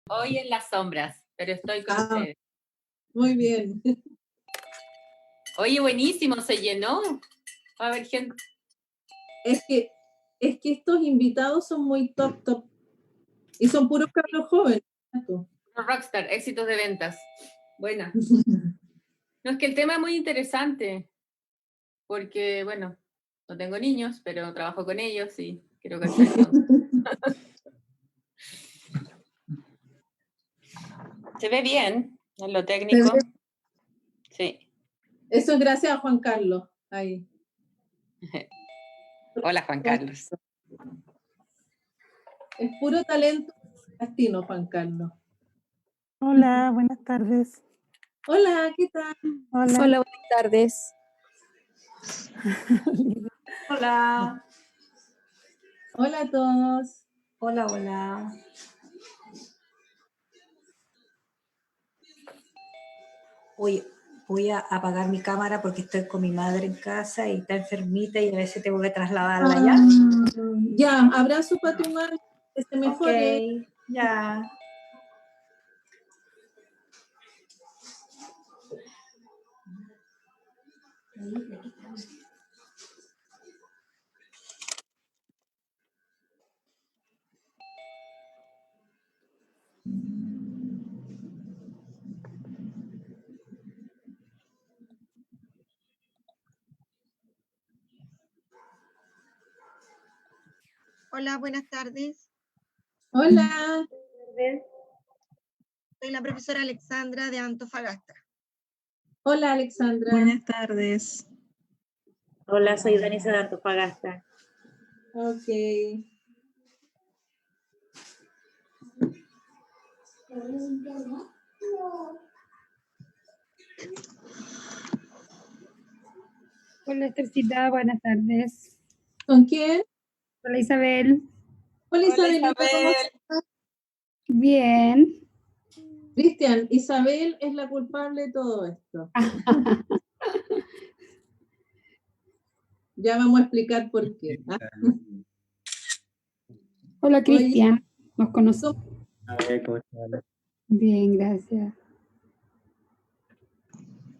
Hoy en las sombras, pero estoy con Ah, ustedes. muy bien. Oye, buenísimo, se llenó. Va a haber gente. Es que, es que estos invitados son muy top. Y son puros cabros jóvenes. Rockstar, éxitos de ventas. Bueno, no es que el tema es muy interesante, porque, bueno, no tengo niños, pero trabajo con ellos y quiero cachar qué onda. Se ve bien en lo técnico. Sí. Eso es gracias a Juan Carlos. Ahí. Hola, Juan Carlos. Es puro talento latino, Juan Carlos. Hola, buenas tardes. Hola, ¿qué tal? Hola. Hola, buenas tardes. Hola. Hola a todos. Hola, hola. Voy a apagar mi cámara porque estoy con mi madre en casa y está enfermita y a veces tengo que trasladarla ya. Ya, abrazo para tu madre, que se mejore. Ok, ya. Hola, buenas tardes. Hola. Soy la profesora Alexandra de Antofagasta. Hola, Alexandra. Buenas tardes. Hola, soy Danisa de Antofagasta. Ok. Hola, Esthercita, buenas tardes. ¿Con quién? Hola, Isabel. Hola, Isabelita, ¿cómo estás? Bien. Cristian, Isabel es la culpable de todo esto. Ya vamos a explicar por qué. Hola, Cristian. Nos conocemos. ¿Cómo estás? Bien, gracias.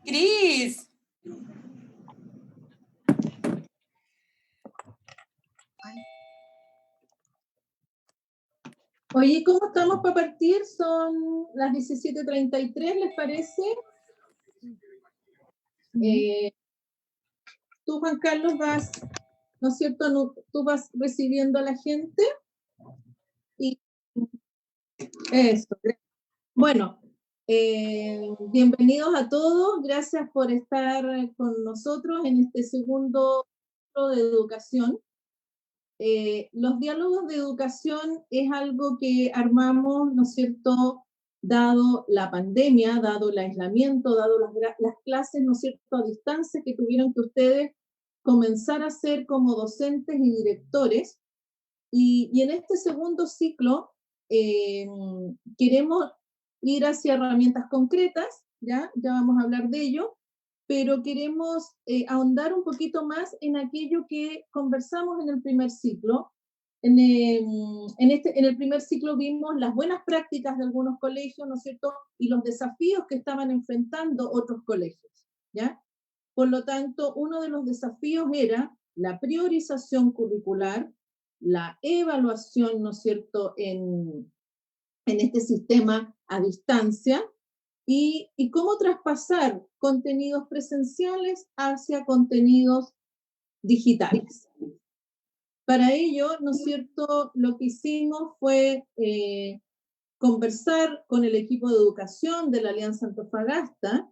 Cris. Oye, ¿cómo estamos para partir? Son las 17:33, ¿les parece? Tú, Juan Carlos, vas, ¿no es cierto? Tú vas recibiendo a la gente y eso. Bueno, bienvenidos a todos. Gracias por estar con nosotros en este segundo ciclo de educación. Los diálogos de educación es algo que armamos, ¿no es cierto?, dado la pandemia, dado el aislamiento, dado las clases, ¿no es cierto?, a distancia que tuvieron que ustedes comenzar a hacer como docentes y directores. Y en este segundo ciclo queremos ir hacia herramientas concretas, ya vamos a hablar de ello, pero queremos ahondar un poquito más en aquello que conversamos en el primer ciclo. En el primer ciclo vimos las buenas prácticas de algunos colegios, ¿no es cierto?, y los desafíos que estaban enfrentando otros colegios, ¿ya? Por lo tanto, uno de los desafíos era la priorización curricular, la evaluación, ¿no es cierto?, en este sistema a distancia, y cómo traspasar contenidos presenciales hacia contenidos digitales. Para ello, ¿no es cierto?, lo que hicimos fue conversar con el equipo de educación de la Alianza Antofagasta,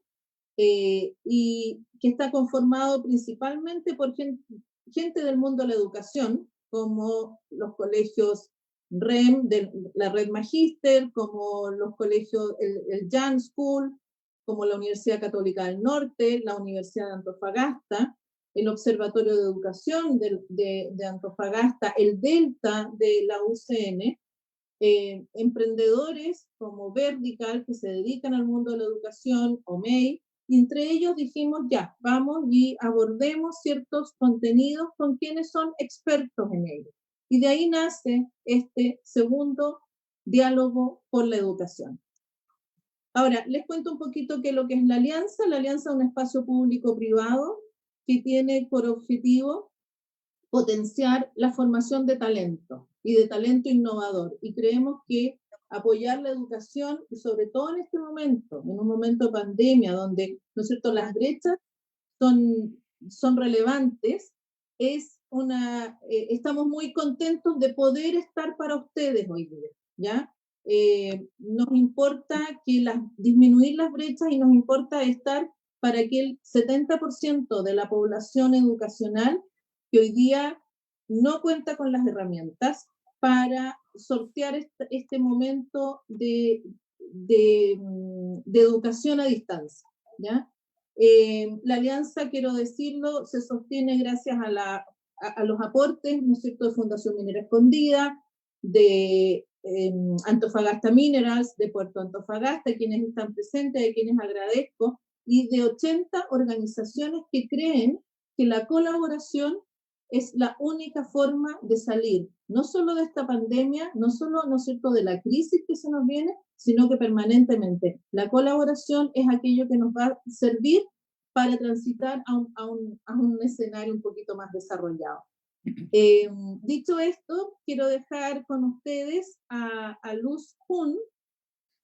y que está conformado principalmente por gente del mundo de la educación, como los colegios REM, de la Red Magíster, como los colegios, el Jan School, como la Universidad Católica del Norte, la Universidad de Antofagasta, el Observatorio de Educación de Antofagasta, el Delta de la UCN, emprendedores como Vertical, que se dedican al mundo de la educación, OMEI, y entre ellos dijimos, ya, vamos y abordemos ciertos contenidos con quienes son expertos en ello. Y de ahí nace este segundo diálogo por la educación. Ahora, les cuento un poquito qué es lo que es la Alianza. La Alianza es un espacio público-privado que tiene por objetivo potenciar la formación de talento y de talento innovador. Y creemos que apoyar la educación, y sobre todo en este momento, en un momento de pandemia, donde, ¿no es cierto?, las brechas son relevantes, estamos muy contentos de poder estar para ustedes hoy día, ¿ya? Nos importa disminuir las brechas y nos importa estar para que el 70% de la población educacional que hoy día no cuenta con las herramientas para sortear este momento de educación a distancia, ¿ya? La alianza, quiero decirlo, se sostiene gracias a los aportes, ¿no es cierto?, de Fundación Minera Escondida, de Antofagasta Minerals, de Puerto Antofagasta, quienes están presentes, a quienes agradezco, y de 80 organizaciones que creen que la colaboración es la única forma de salir, no solo de esta pandemia, no solo, ¿no es cierto?, de la crisis que se nos viene, sino que permanentemente. La colaboración es aquello que nos va a servir para transitar a un escenario un poquito más desarrollado. Dicho esto, quiero dejar con ustedes a Luz Jun.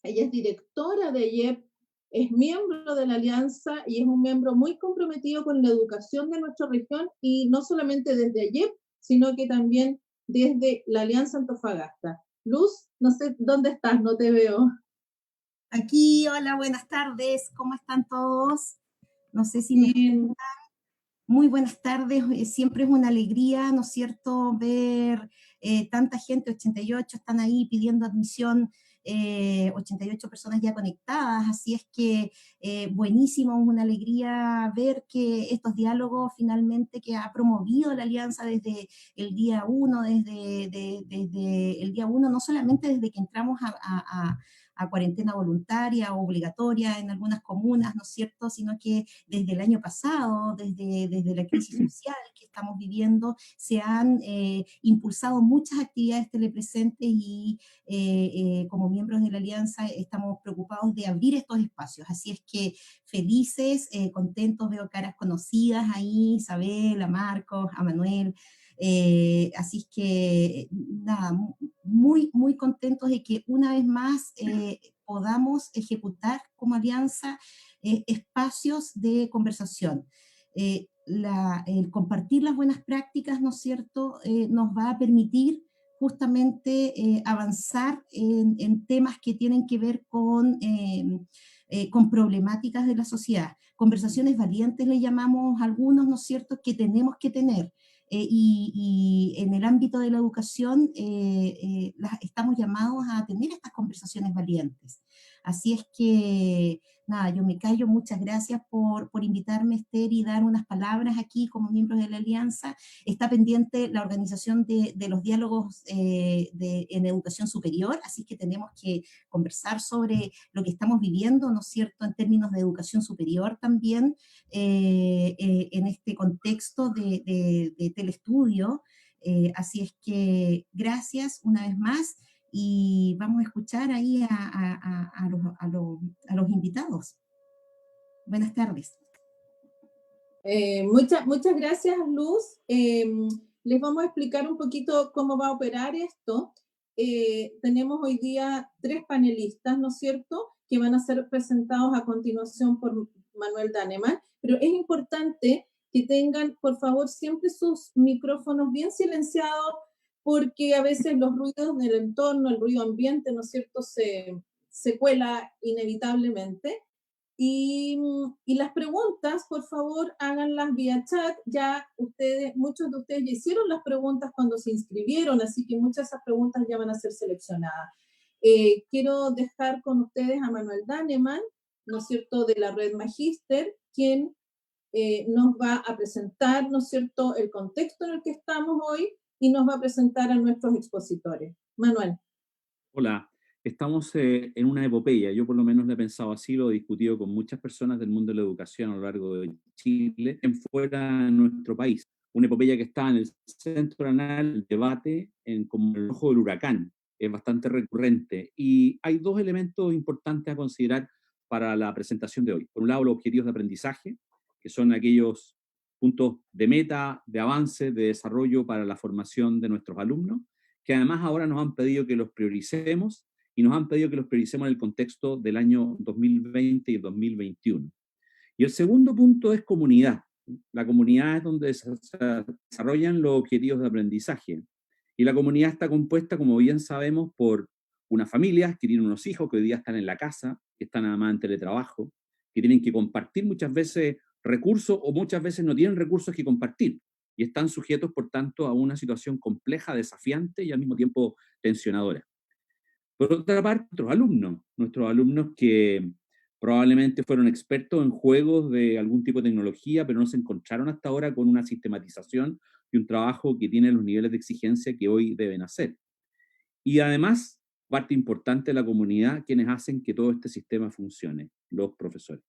Ella es directora de AYEP, es miembro de la Alianza y es un miembro muy comprometido con la educación de nuestra región, y no solamente desde AYEP, sino que también desde la Alianza Antofagasta. Luz, no sé dónde estás, no te veo. Aquí, hola, buenas tardes, ¿cómo están todos? No sé si me escuchan. Muy buenas tardes, siempre es una alegría, ¿no es cierto?, ver tanta gente, 88 están ahí pidiendo admisión, 88 personas ya conectadas, así es que buenísimo, una alegría ver que estos diálogos finalmente que ha promovido la Alianza desde el día 1, desde el día 1, no solamente desde que entramos a cuarentena voluntaria o obligatoria en algunas comunas, ¿no es cierto?, sino que desde el año pasado, desde la crisis social que estamos viviendo, se han impulsado muchas actividades telepresentes y como miembros de la Alianza estamos preocupados de abrir estos espacios. Así es que felices, contentos, veo caras conocidas ahí, Isabel, a Marcos, a Manuel. Así es que, nada, muy, muy contentos de que una vez más podamos ejecutar como alianza espacios de conversación. El compartir las buenas prácticas, ¿no es cierto?, nos va a permitir justamente avanzar en temas que tienen que ver con problemáticas de la sociedad. Conversaciones valientes le llamamos a algunos, ¿no es cierto?, que tenemos que tener. Y en el ámbito de la educación estamos llamados a tener estas conversaciones valientes. Así es que, nada, yo me callo, muchas gracias por invitarme, Esther, y dar unas palabras aquí como miembros de la Alianza. Está pendiente la organización de los diálogos en educación superior, así que tenemos que conversar sobre lo que estamos viviendo, ¿no es cierto?, en términos de educación superior también, en este contexto de telestudio. Así es que gracias una vez más y vamos a escuchar ahí a los invitados. Buenas tardes. Muchas gracias, Luz. Les vamos a explicar un poquito cómo va a operar esto. Tenemos hoy día 3 panelistas, ¿no es cierto?, que van a ser presentados a continuación por Manuel Daneman, pero es importante que tengan, por favor, siempre sus micrófonos bien silenciados, porque a veces los ruidos del entorno, el ruido ambiente, ¿no es cierto?, se cuela inevitablemente. Y las preguntas, por favor, háganlas vía chat. Ya muchos de ustedes ya hicieron las preguntas cuando se inscribieron, así que muchas de esas preguntas ya van a ser seleccionadas. Quiero dejar con ustedes a Manuel Daneman, ¿no es cierto?, de la Red Magíster, quien nos va a presentar, ¿no es cierto?, el contexto en el que estamos hoy y nos va a presentar a nuestros expositores. Manuel. Hola, estamos en una epopeya, yo por lo menos lo he pensado así, lo he discutido con muchas personas del mundo de la educación a lo largo de Chile, en fuera de nuestro país. Una epopeya que está en el centro anal del debate, como el ojo del huracán. es bastante recurrente. Y hay dos elementos importantes a considerar para la presentación de hoy. Por un lado, los objetivos de aprendizaje, que son aquellos puntos de meta, de avance, de desarrollo para la formación de nuestros alumnos, que además ahora nos han pedido que los prioricemos, y nos han pedido que los prioricemos en el contexto del año 2020 y 2021. Y el segundo punto es comunidad. La comunidad es donde se desarrollan los objetivos de aprendizaje. Y la comunidad está compuesta, como bien sabemos, por unas familias que tienen unos hijos que hoy día están en la casa, que están además en teletrabajo, que tienen que compartir muchas veces recursos o muchas veces no tienen recursos que compartir y están sujetos, por tanto, a una situación compleja, desafiante y al mismo tiempo tensionadora. Por otra parte, nuestros alumnos que probablemente fueron expertos en juegos de algún tipo de tecnología, pero no se encontraron hasta ahora con una sistematización y un trabajo que tiene los niveles de exigencia que hoy deben hacer. Y además, parte importante de la comunidad, quienes hacen que todo este sistema funcione, los profesores.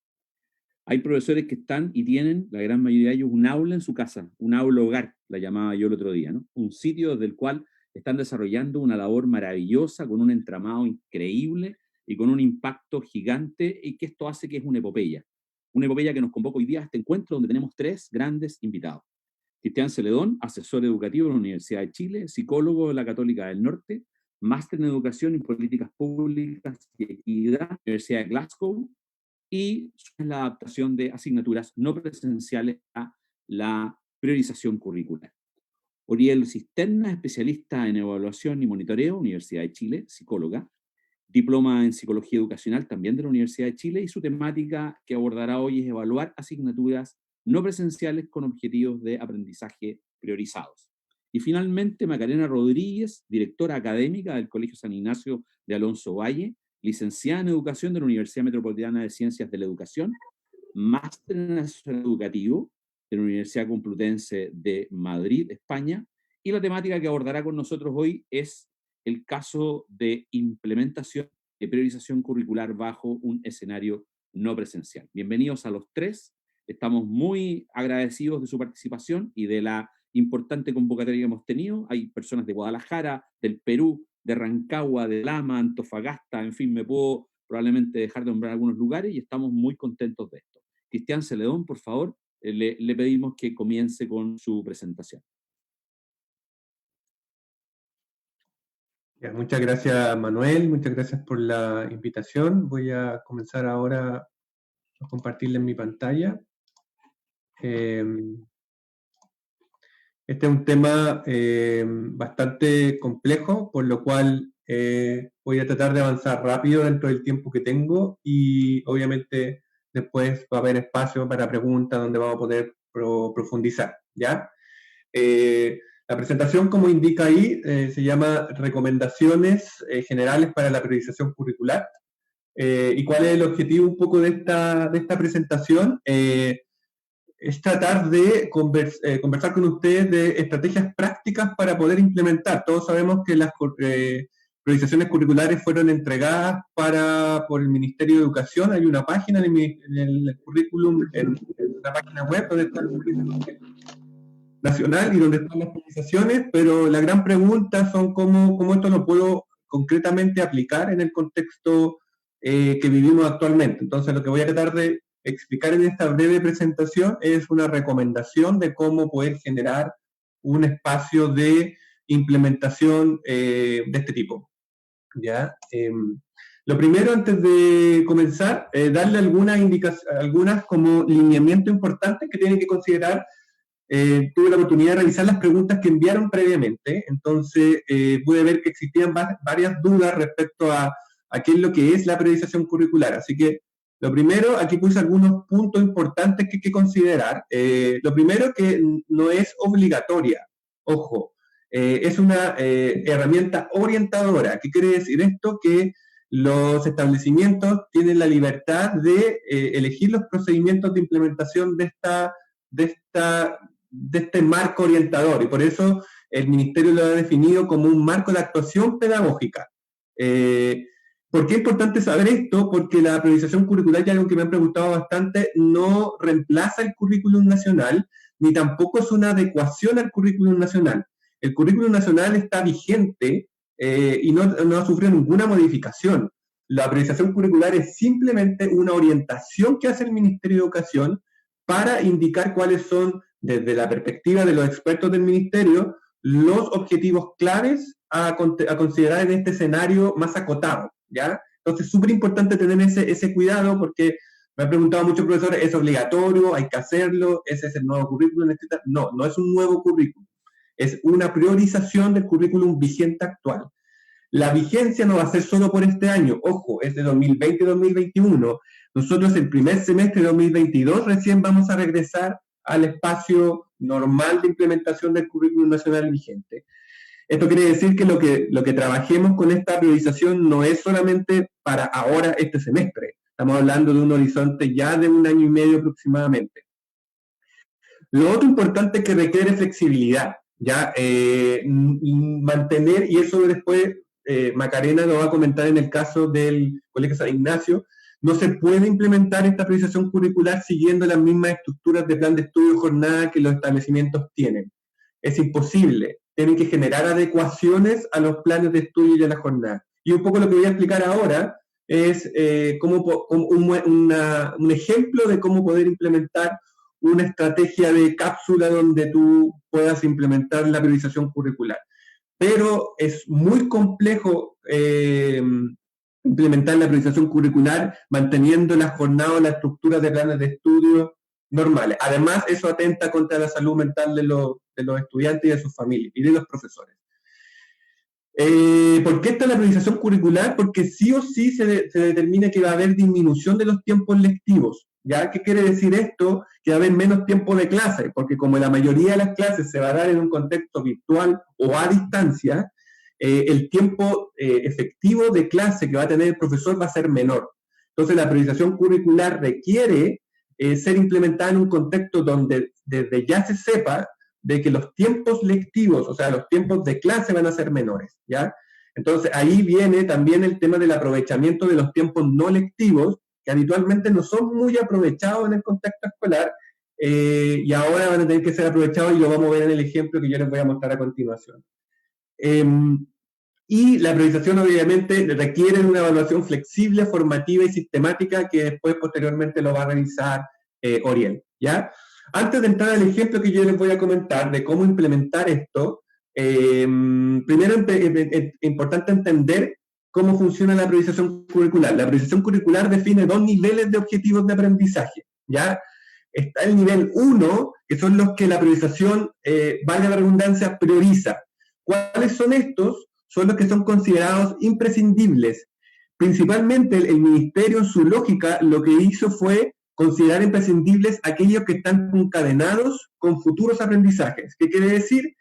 Hay profesores que están y tienen, la gran mayoría de ellos, un aula en su casa, un aula hogar, la llamaba yo el otro día, ¿no? Un sitio desde el cual están desarrollando una labor maravillosa, con un entramado increíble y con un impacto gigante, y que esto hace que es una epopeya que nos convoca hoy día a este encuentro donde tenemos tres grandes invitados. Cristian Celedón, asesor educativo de la Universidad de Chile, psicólogo de la Católica del Norte, máster en Educación y Políticas Públicas y Equidad, Universidad de Glasgow, y la adaptación de asignaturas no presenciales a la priorización curricular. Oriel Cisterna, especialista en evaluación y monitoreo, Universidad de Chile, psicóloga, diploma en psicología educacional también de la Universidad de Chile, y su temática que abordará hoy es evaluar asignaturas no presenciales con objetivos de aprendizaje priorizados. Y finalmente, Macarena Rodríguez, directora académica del Colegio San Ignacio de Alonso Valle, licenciada en Educación de la Universidad Metropolitana de Ciencias de la Educación, máster en Asesor Educativo de la Universidad Complutense de Madrid, España, y la temática que abordará con nosotros hoy es el caso de implementación de priorización curricular bajo un escenario no presencial. Bienvenidos a los tres, estamos muy agradecidos de su participación y de la importante convocatoria que hemos tenido. Hay personas de Guadalajara, del Perú, de Rancagua, de Lama, Antofagasta, en fin, me puedo probablemente dejar de nombrar algunos lugares y estamos muy contentos de esto. Cristian Celedón, por favor, le pedimos que comience con su presentación. Muchas gracias, Manuel, muchas gracias por la invitación. Voy a comenzar ahora a compartirle en mi pantalla. Este es un tema bastante complejo, por lo cual voy a tratar de avanzar rápido dentro del tiempo que tengo y obviamente después va a haber espacio para preguntas donde vamos a poder profundizar, ¿ya? La presentación, como indica ahí, se llama Recomendaciones Generales para la Priorización Curricular. ¿Y cuál es el objetivo un poco de esta presentación? Es tratar de conversar con ustedes de estrategias prácticas para poder implementar. Todos sabemos que las priorizaciones curriculares fueron entregadas por el Ministerio de Educación. Hay una página en el currículum, en la página web donde está el currículum nacional y donde están las priorizaciones, pero la gran pregunta son cómo esto lo puedo concretamente aplicar en el contexto que vivimos actualmente. Entonces, lo que voy a tratar de explicar en esta breve presentación es una recomendación de cómo poder generar un espacio de implementación de este tipo. ¿Ya? Lo primero, antes de comenzar, darle algunas como lineamiento importante que tienen que considerar. Tuve la oportunidad de revisar las preguntas que enviaron previamente, entonces pude ver que existían varias dudas respecto a qué es lo que es la priorización curricular. Así que lo primero, aquí puse algunos puntos importantes que hay que considerar. Lo primero, que no es obligatoria. Ojo, es una herramienta orientadora. ¿Qué quiere decir esto? Que los establecimientos tienen la libertad de elegir los procedimientos de implementación de este marco orientador, y por eso el Ministerio lo ha definido como un marco de actuación pedagógica. ¿Por qué es importante saber esto? Porque la priorización curricular, ya algo que me han preguntado bastante, no reemplaza el currículum nacional, ni tampoco es una adecuación al currículum nacional. El currículum nacional está vigente y no ha sufrido ninguna modificación. La priorización curricular es simplemente una orientación que hace el Ministerio de Educación para indicar cuáles son, desde la perspectiva de los expertos del Ministerio, los objetivos claves a considerar en este escenario más acotado, ¿ya? Entonces, es súper importante tener ese cuidado, porque me han preguntado muchos profesores, ¿es obligatorio? ¿Hay que hacerlo? ¿Ese es el nuevo currículum? No, no es un nuevo currículum. Es una priorización del currículum vigente actual. La vigencia no va a ser solo por este año, ojo, es de 2020-2021. Nosotros el primer semestre de 2022 recién vamos a regresar al espacio normal de implementación del currículum nacional vigente. Esto quiere decir que lo que trabajemos con esta priorización no es solamente para ahora este semestre. Estamos hablando de un horizonte ya de 1 año y medio aproximadamente. Lo otro importante es que requiere flexibilidad, ¿ya? Mantener, y eso después Macarena lo va a comentar en el caso del Colegio San Ignacio, no se puede implementar esta priorización curricular siguiendo las mismas estructuras de plan de estudio y jornada que los establecimientos tienen. Es imposible. Tienen que generar adecuaciones a los planes de estudio y a la jornada. Y un poco lo que voy a explicar ahora es un ejemplo de cómo poder implementar una estrategia de cápsula donde tú puedas implementar la priorización curricular. Pero es muy complejo implementar la priorización curricular manteniendo la jornada o la estructura de planes de estudio normales. Además, eso atenta contra la salud mental de los estudiantes y de sus familias y de los profesores. ¿Por qué está la priorización curricular? Porque sí o sí se determina que va a haber disminución de los tiempos lectivos. ¿Ya? ¿Qué quiere decir esto? Que va a haber menos tiempo de clase, porque como la mayoría de las clases se va a dar en un contexto virtual o a distancia, el tiempo efectivo de clase que va a tener el profesor va a ser menor. Entonces la priorización curricular requiere ser implementada en un contexto donde desde ya se sepa de que los tiempos lectivos, o sea, los tiempos de clase van a ser menores, ¿ya? Entonces ahí viene también el tema del aprovechamiento de los tiempos no lectivos, que habitualmente no son muy aprovechados en el contexto escolar, y ahora van a tener que ser aprovechados, y lo vamos a ver en el ejemplo que yo les voy a mostrar a continuación. Y la priorización obviamente requiere una evaluación flexible, formativa y sistemática, que después posteriormente lo va a revisar Oriel, ¿ya? Antes de entrar al ejemplo que yo les voy a comentar de cómo implementar esto, primero es importante entender cómo funciona la priorización curricular. La priorización curricular define 2 niveles de objetivos de aprendizaje, ¿ya? Está el nivel 1, que son los que la priorización, valga la redundancia, prioriza. ¿Cuáles son estos? Son los que son considerados imprescindibles. Principalmente el Ministerio, en su lógica, lo que hizo fue considerar imprescindibles aquellos que están concadenados con futuros aprendizajes. ¿Qué quiere decir?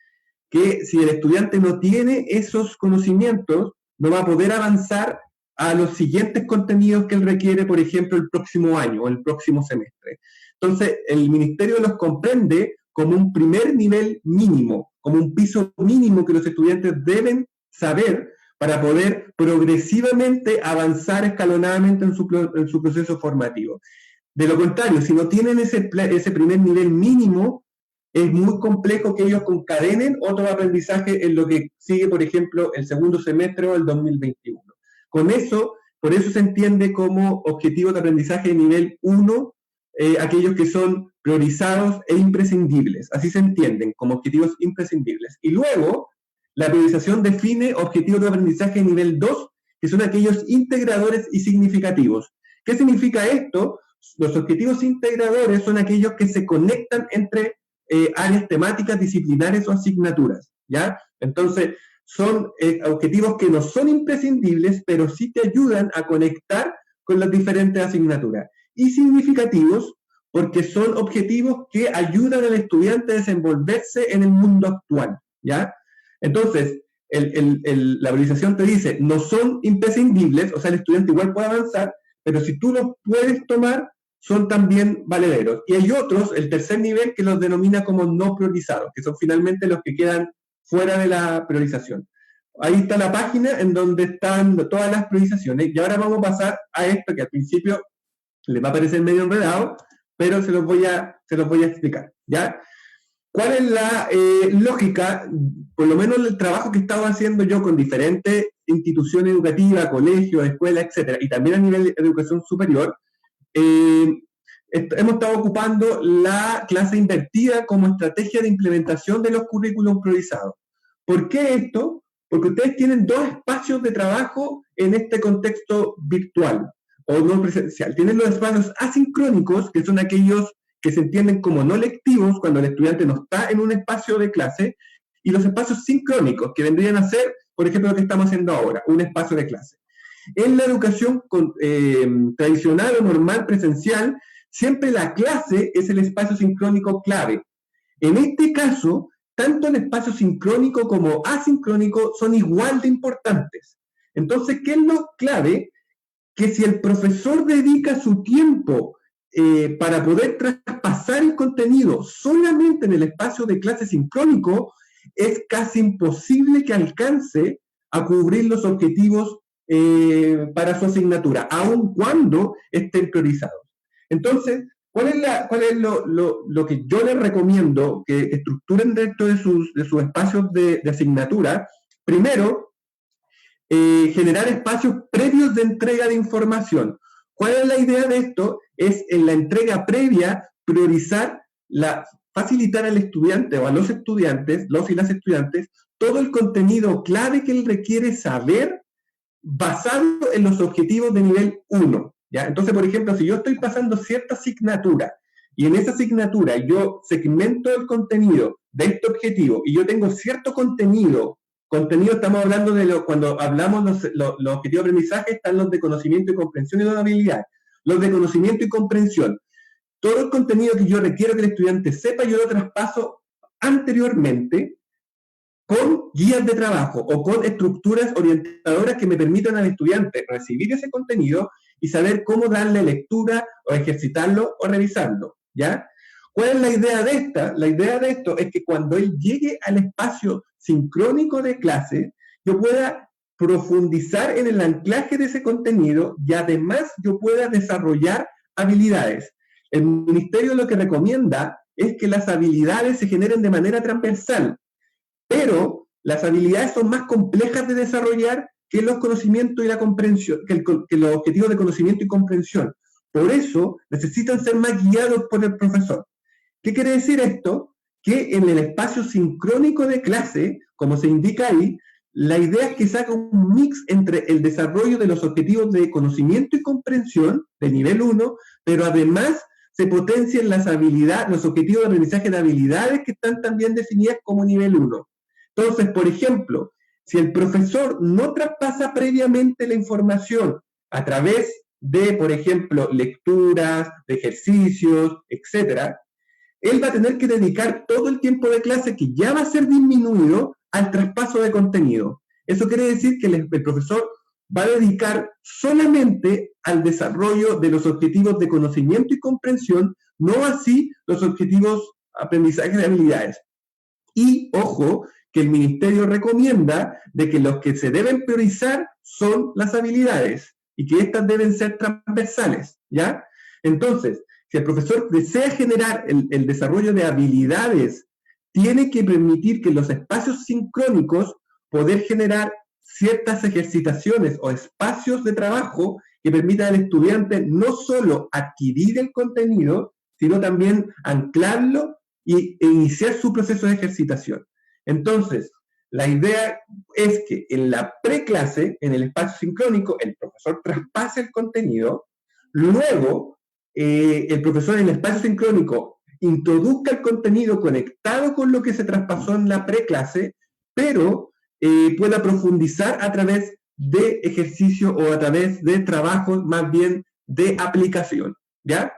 Que si el estudiante no tiene esos conocimientos, no va a poder avanzar a los siguientes contenidos que él requiere, por ejemplo, el próximo año o el próximo semestre. Entonces, el Ministerio los comprende como un primer nivel mínimo, como un piso mínimo que los estudiantes deben saber para poder progresivamente avanzar escalonadamente en su proceso formativo. De lo contrario, si no tienen ese primer nivel mínimo, es muy complejo que ellos concadenen otro aprendizaje en lo que sigue, por ejemplo, el segundo semestre o el 2021. Con eso, por eso se entiende como objetivos de aprendizaje de nivel 1, aquellos que son priorizados e imprescindibles. Así se entienden, como objetivos imprescindibles. Y luego, la priorización define objetivos de aprendizaje de nivel 2, que son aquellos integradores y significativos. ¿Qué significa esto? Los objetivos integradores son aquellos que se conectan entre áreas temáticas, disciplinares o asignaturas, ¿ya? Entonces, son objetivos que no son imprescindibles, pero sí te ayudan a conectar con las diferentes asignaturas. Y significativos, porque son objetivos que ayudan al estudiante a desenvolverse en el mundo actual, ¿ya? Entonces, la priorización te dice, no son imprescindibles, o sea, el estudiante igual puede avanzar, pero si tú los puedes tomar, son también valederos. Y hay otros, el tercer nivel, que los denomina como no priorizados, que son finalmente los que quedan fuera de la priorización. Ahí está la página en donde están todas las priorizaciones, y ahora vamos a pasar a esto que al principio les va a parecer medio enredado, pero se los voy a explicar, ¿ya? ¿Cuál es la lógica? por lo menos el trabajo que he estado haciendo yo con diferentes instituciones educativas, colegios, escuelas, etcétera, y también a nivel de educación superior, hemos estado ocupando la clase invertida como estrategia de implementación de los currículums priorizados. ¿Por qué esto? Porque ustedes tienen dos espacios de trabajo en este contexto virtual o no presencial. Tienen los espacios asincrónicos, que son aquellos que se entienden como no lectivos cuando el estudiante no está en un espacio de clase, y los espacios sincrónicos, que vendrían a ser, por ejemplo, lo que estamos haciendo ahora, un espacio de clase. En la educación tradicional o normal presencial, siempre la clase es el espacio sincrónico clave. En este caso, tanto el espacio sincrónico como asincrónico son igual de importantes. Entonces, ¿qué es lo clave? Que si el profesor dedica su tiempo para poder traspasar el contenido solamente en el espacio de clase sincrónico, es casi imposible que alcance a cubrir los objetivos para su asignatura, aun cuando estén priorizados. Entonces, ¿cuál es lo que yo les recomiendo que estructuren dentro de sus espacios de asignatura? Primero, generar espacios previos de entrega de información. ¿Cuál es la idea de esto? Es en la entrega previa priorizar, facilitar al estudiante o a los estudiantes, los y las estudiantes, todo el contenido clave que él requiere saber basado en los objetivos de nivel 1. ¿Ya? Entonces, por ejemplo, si yo estoy pasando cierta asignatura y en esa asignatura yo segmento el contenido de este objetivo y yo tengo cierto contenido, estamos hablando de cuando hablamos los objetivos de aprendizaje, están los de conocimiento y comprensión y de habilidad. Los de conocimiento y comprensión. Todo el contenido que yo requiero que el estudiante sepa, yo lo traspaso anteriormente con guías de trabajo o con estructuras orientadoras que me permitan al estudiante recibir ese contenido y saber cómo darle lectura o ejercitarlo o revisarlo, ¿ya? ¿Cuál es la idea de esta? La idea de esto es que cuando él llegue al espacio sincrónico de clase, yo pueda profundizar en el anclaje de ese contenido y además yo pueda desarrollar habilidades. El ministerio lo que recomienda es que las habilidades se generen de manera transversal, pero las habilidades son más complejas de desarrollar que los conocimientos y la comprensión, que los objetivos de conocimiento y comprensión. Por eso necesitan ser más guiados por el profesor. ¿Qué quiere decir esto? Que en el espacio sincrónico de clase, como se indica ahí, la idea es que se haga un mix entre el desarrollo de los objetivos de conocimiento y comprensión de nivel 1, pero además se potencien las habilidades, los objetivos de aprendizaje de habilidades que están también definidas como nivel 1. Entonces, por ejemplo, si el profesor no traspasa previamente la información a través de, por ejemplo, lecturas, de ejercicios, etc., él va a tener que dedicar todo el tiempo de clase que ya va a ser disminuido al traspaso de contenido. Eso quiere decir que el profesor va a dedicar solamente al desarrollo de los objetivos de conocimiento y comprensión, no así los objetivos de aprendizaje de habilidades. Y, ojo, que el ministerio recomienda de que los que se deben priorizar son las habilidades y que estas deben ser transversales, ¿ya? Entonces, si el profesor desea generar el desarrollo de habilidades, tiene que permitir que en los espacios sincrónicos poder generar ciertas ejercitaciones o espacios de trabajo que permitan al estudiante no solo adquirir el contenido, sino también anclarlo e iniciar su proceso de ejercitación. Entonces, la idea es que en la preclase, en el espacio sincrónico, el profesor traspase el contenido, luego el profesor en el espacio sincrónico introduzca el contenido conectado con lo que se traspasó en la preclase, pero pueda profundizar a través de ejercicio o a través de trabajos más bien de aplicación, ¿ya?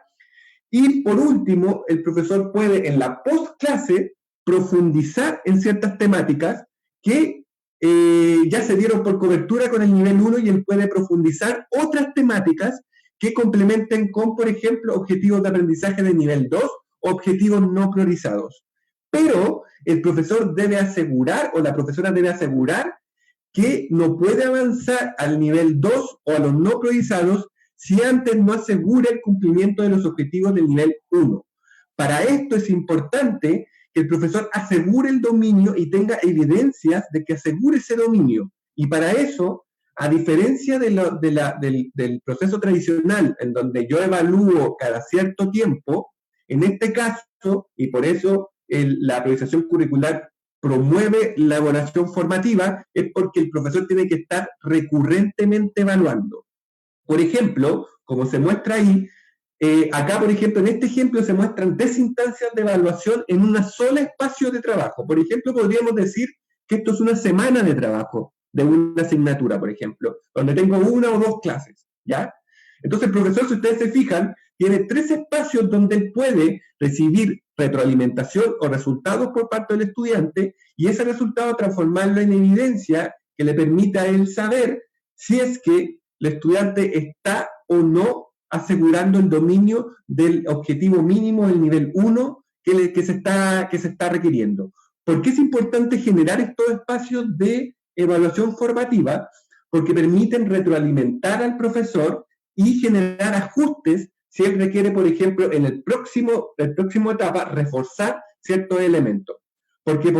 Y por último, el profesor puede en la postclase profundizar en ciertas temáticas que ya se dieron por cobertura con el nivel 1 y él puede profundizar otras temáticas que complementen con, por ejemplo, objetivos de aprendizaje de nivel 2 o objetivos no priorizados. Pero el profesor debe asegurar, o la profesora debe asegurar, que no puede avanzar al nivel 2 o a los no priorizados si antes no asegura el cumplimiento de los objetivos del nivel 1. Para esto es importante que el profesor asegure el dominio y tenga evidencias de que asegure ese dominio. Y para eso, a diferencia del proceso tradicional, en donde yo evalúo cada cierto tiempo, en este caso, y por eso la priorización curricular promueve la evaluación formativa, es porque el profesor tiene que estar recurrentemente evaluando. Por ejemplo, como se muestra ahí, acá, por ejemplo, en este ejemplo se muestran 3 instancias de evaluación en un solo espacio de trabajo. Por ejemplo, podríamos decir que esto es una semana de trabajo de una asignatura, por ejemplo, donde tengo 1 o 2 clases, ¿ya? Entonces el profesor, si ustedes se fijan, tiene 3 espacios donde él puede recibir retroalimentación o resultados por parte del estudiante y ese resultado transformarlo en evidencia que le permita a él saber si es que el estudiante está o no asegurando el dominio del objetivo mínimo del nivel 1 que se está requiriendo. ¿Por qué es importante generar estos espacios de evaluación formativa? Porque permiten retroalimentar al profesor y generar ajustes si él requiere, por ejemplo, en el próximo etapa, reforzar ciertos elementos. Porque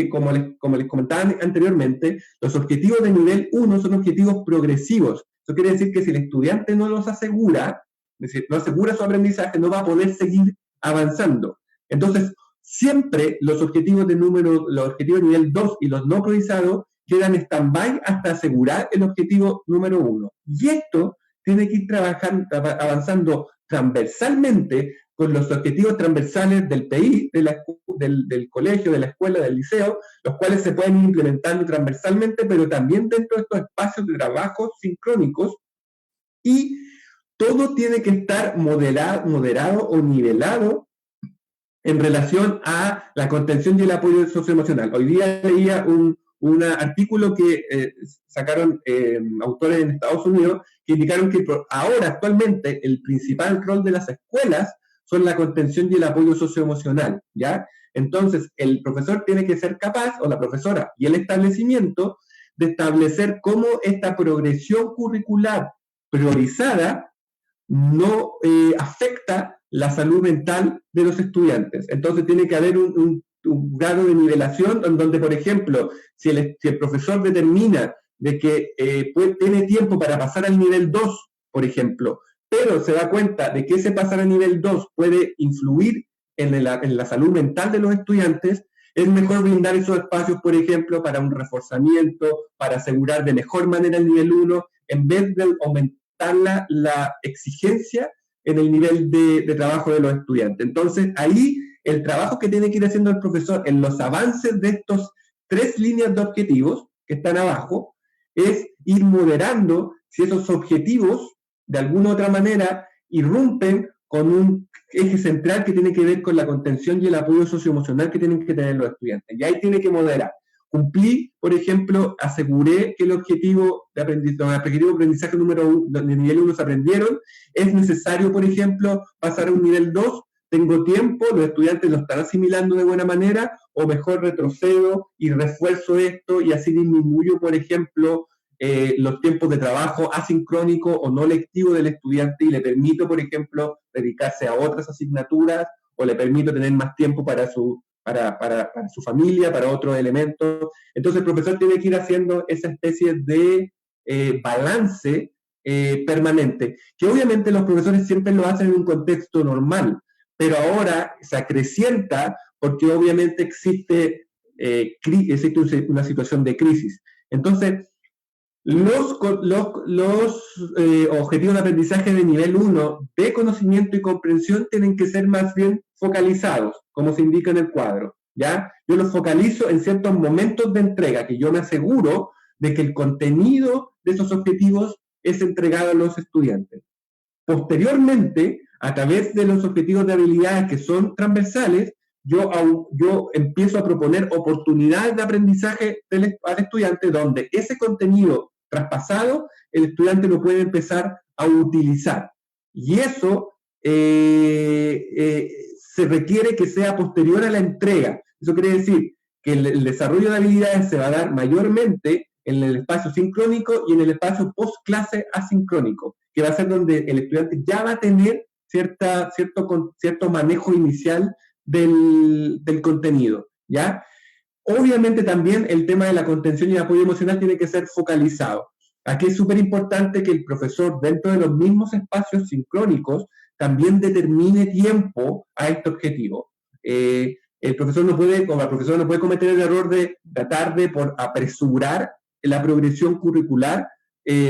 como les comentaba anteriormente, los objetivos de nivel 1 son objetivos progresivos. Eso quiere decir que si el estudiante no los asegura, es decir, no asegura su aprendizaje, no va a poder seguir avanzando. Entonces, siempre los objetivos de nivel 2 y los no priorizados quedan en stand-by hasta asegurar el objetivo número 1. Y esto tiene que ir avanzando transversalmente con los objetivos transversales del PI, del colegio, de la escuela, del liceo, los cuales se pueden ir implementando transversalmente, pero también dentro de estos espacios de trabajo sincrónicos, y todo tiene que estar moderado o nivelado en relación a la contención y el apoyo socioemocional. Hoy día leía un artículo que sacaron autores en Estados Unidos que indicaron que ahora, actualmente, el principal rol de las escuelas son la contención y el apoyo socioemocional, ¿ya? Entonces, el profesor tiene que ser capaz, o la profesora y el establecimiento, de establecer cómo esta progresión curricular priorizada no afecta la salud mental de los estudiantes. Entonces, tiene que haber un grado de nivelación en donde, por ejemplo, si el profesor determina de que tiene tiempo para pasar al nivel 2, por ejemplo, pero se da cuenta de que ese pasar al nivel 2 puede influir en la salud mental de los estudiantes, es mejor brindar esos espacios, por ejemplo, para un reforzamiento, para asegurar de mejor manera el nivel 1, en vez de aumentar la exigencia en el nivel de trabajo de los estudiantes. Entonces, ahí el trabajo que tiene que ir haciendo el profesor en los avances de estos 3 líneas de objetivos que están abajo, es ir moderando si esos objetivos, de alguna u otra manera, irrumpen con un eje central que tiene que ver con la contención y el apoyo socioemocional que tienen que tener los estudiantes. Y ahí tiene que moderar. Cumplí, por ejemplo, aseguré que el objetivo de aprendizaje número 1, de nivel 1 se aprendieron. Es necesario, por ejemplo, pasar a un nivel 2. Tengo tiempo, los estudiantes lo están asimilando de buena manera, o mejor retrocedo y refuerzo esto y así disminuyo, por ejemplo, los tiempos de trabajo asincrónico o no lectivo del estudiante y le permito, por ejemplo, dedicarse a otras asignaturas o le permito tener más tiempo para su familia, para otros elementos. Entonces el profesor tiene que ir haciendo esa especie de balance permanente, que obviamente los profesores siempre lo hacen en un contexto normal, pero ahora se acrecienta porque obviamente existe una situación de crisis. Entonces, los objetivos de aprendizaje de nivel 1 de conocimiento y comprensión tienen que ser más bien focalizados, como se indica en el cuadro, ¿ya? Yo los focalizo en ciertos momentos de entrega, que yo me aseguro de que el contenido de esos objetivos es entregado a los estudiantes. Posteriormente, a través de los objetivos de habilidades que son transversales, yo empiezo a proponer oportunidades de aprendizaje al estudiante donde ese contenido traspasado, el estudiante lo puede empezar a utilizar. Y eso se requiere que sea posterior a la entrega. Eso quiere decir que el desarrollo de habilidades se va a dar mayormente en el espacio sincrónico y en el espacio post-clase asincrónico, que va a ser donde el estudiante ya va a tener cierto manejo inicial del contenido, ¿ya? Obviamente también el tema de la contención y el apoyo emocional tiene que ser focalizado. Aquí es súper importante que el profesor, dentro de los mismos espacios sincrónicos, también determine tiempo a este objetivo. El profesor no puede, o la profesora no puede cometer el error de tratar de, por apresurar la progresión curricular,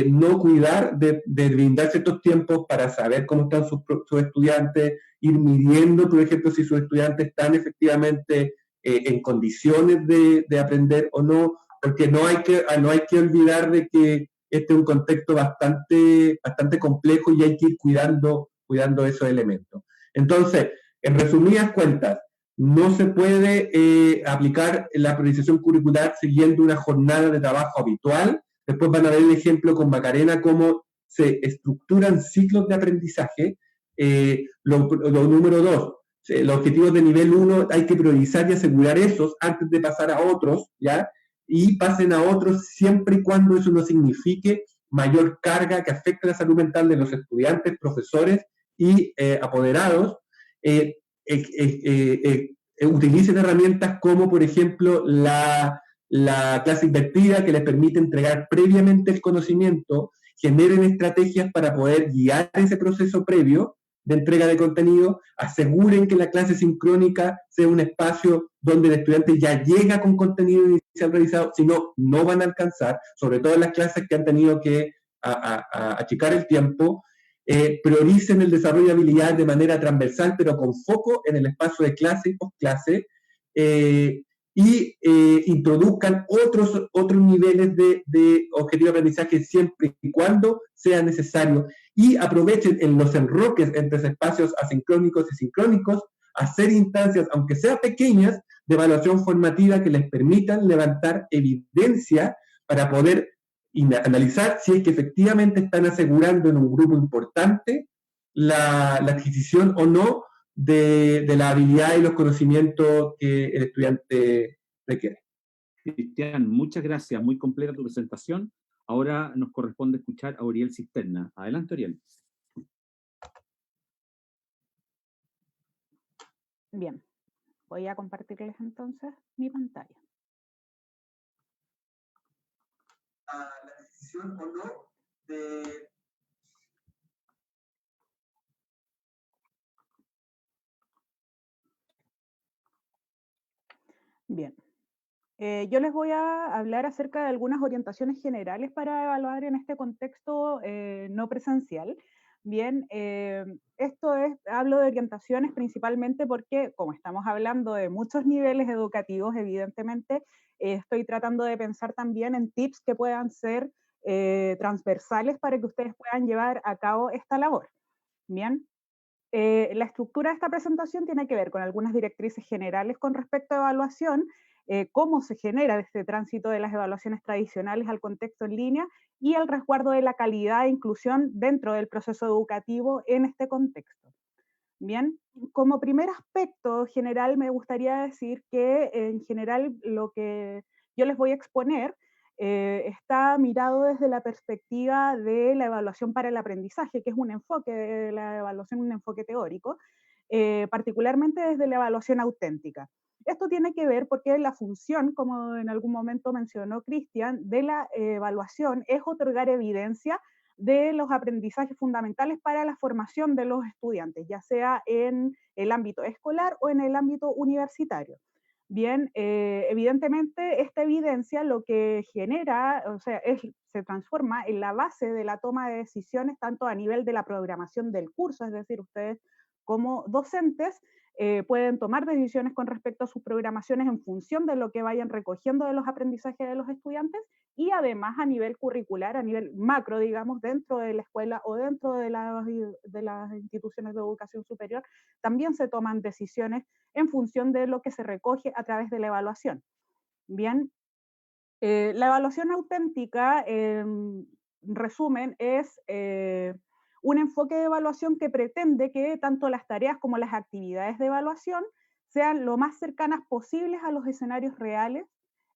no cuidar de brindar ciertos tiempos para saber cómo están sus estudiantes, ir midiendo, por ejemplo, si sus estudiantes están efectivamente en condiciones de aprender o no, porque no hay que olvidar de que este es un contexto bastante complejo y hay que ir cuidando esos elementos. Entonces, en resumidas cuentas, no se puede aplicar la priorización curricular siguiendo una jornada de trabajo habitual. Después van a ver el ejemplo con Macarena cómo se estructuran ciclos de aprendizaje. Lo número 2, los objetivos de nivel 1 hay que priorizar y asegurar esos antes de pasar a otros, ¿ya? Y pasen a otros siempre y cuando eso no signifique mayor carga que afecte la salud mental de los estudiantes, profesores y apoderados. Utilicen herramientas como, por ejemplo, la clase invertida, que les permite entregar previamente el conocimiento, generen estrategias para poder guiar ese proceso previo de entrega de contenido, aseguren que la clase sincrónica sea un espacio donde el estudiante ya llega con contenido inicial realizado, si no, no van a alcanzar, sobre todo en las clases que han tenido que achicar el tiempo. Prioricen el desarrollo de habilidades de manera transversal, pero con foco en el espacio de clase y postclase, y introduzcan otros niveles de objetivo de aprendizaje siempre y cuando sea necesario, y aprovechen en los enroques entre espacios asincrónicos y sincrónicos hacer instancias, aunque sean pequeñas, de evaluación formativa que les permitan levantar evidencia para poder analizar si es que efectivamente están asegurando en un grupo importante la adquisición o no de la habilidad y los conocimientos que el estudiante requiere. Cristian, muchas gracias, muy completa tu presentación. Ahora nos corresponde escuchar a Oriel Cisterna. Adelante, Oriel. Bien, voy a compartirles entonces mi pantalla. La decisión o no de... Bien, yo les voy a hablar acerca de algunas orientaciones generales para evaluar en este contexto no presencial. Bien, hablo de orientaciones principalmente porque, como estamos hablando de muchos niveles educativos, evidentemente, estoy tratando de pensar también en tips que puedan ser transversales para que ustedes puedan llevar a cabo esta labor. Bien. La estructura de esta presentación tiene que ver con algunas directrices generales con respecto a evaluación, cómo se genera este tránsito de las evaluaciones tradicionales al contexto en línea y el resguardo de la calidad e inclusión dentro del proceso educativo en este contexto. Bien, como primer aspecto general me gustaría decir que en general lo que yo les voy a exponer está mirado desde la perspectiva de la evaluación para el aprendizaje, que es un enfoque de la evaluación, un enfoque teórico, particularmente desde la evaluación auténtica. Esto tiene que ver porque la función, como en algún momento mencionó Cristian, de la evaluación es otorgar evidencia de los aprendizajes fundamentales para la formación de los estudiantes, ya sea en el ámbito escolar o en el ámbito universitario. Bien, evidentemente esta evidencia lo que genera, o sea, se transforma en la base de la toma de decisiones tanto a nivel de la programación del curso, es decir, ustedes como docentes pueden tomar decisiones con respecto a sus programaciones en función de lo que vayan recogiendo de los aprendizajes de los estudiantes y además a nivel curricular, a nivel macro, digamos, dentro de la escuela o dentro de las instituciones de educación superior, también se toman decisiones en función de lo que se recoge a través de la evaluación. Bien, la evaluación auténtica, en resumen, es un enfoque de evaluación que pretende que tanto las tareas como las actividades de evaluación sean lo más cercanas posibles a los escenarios reales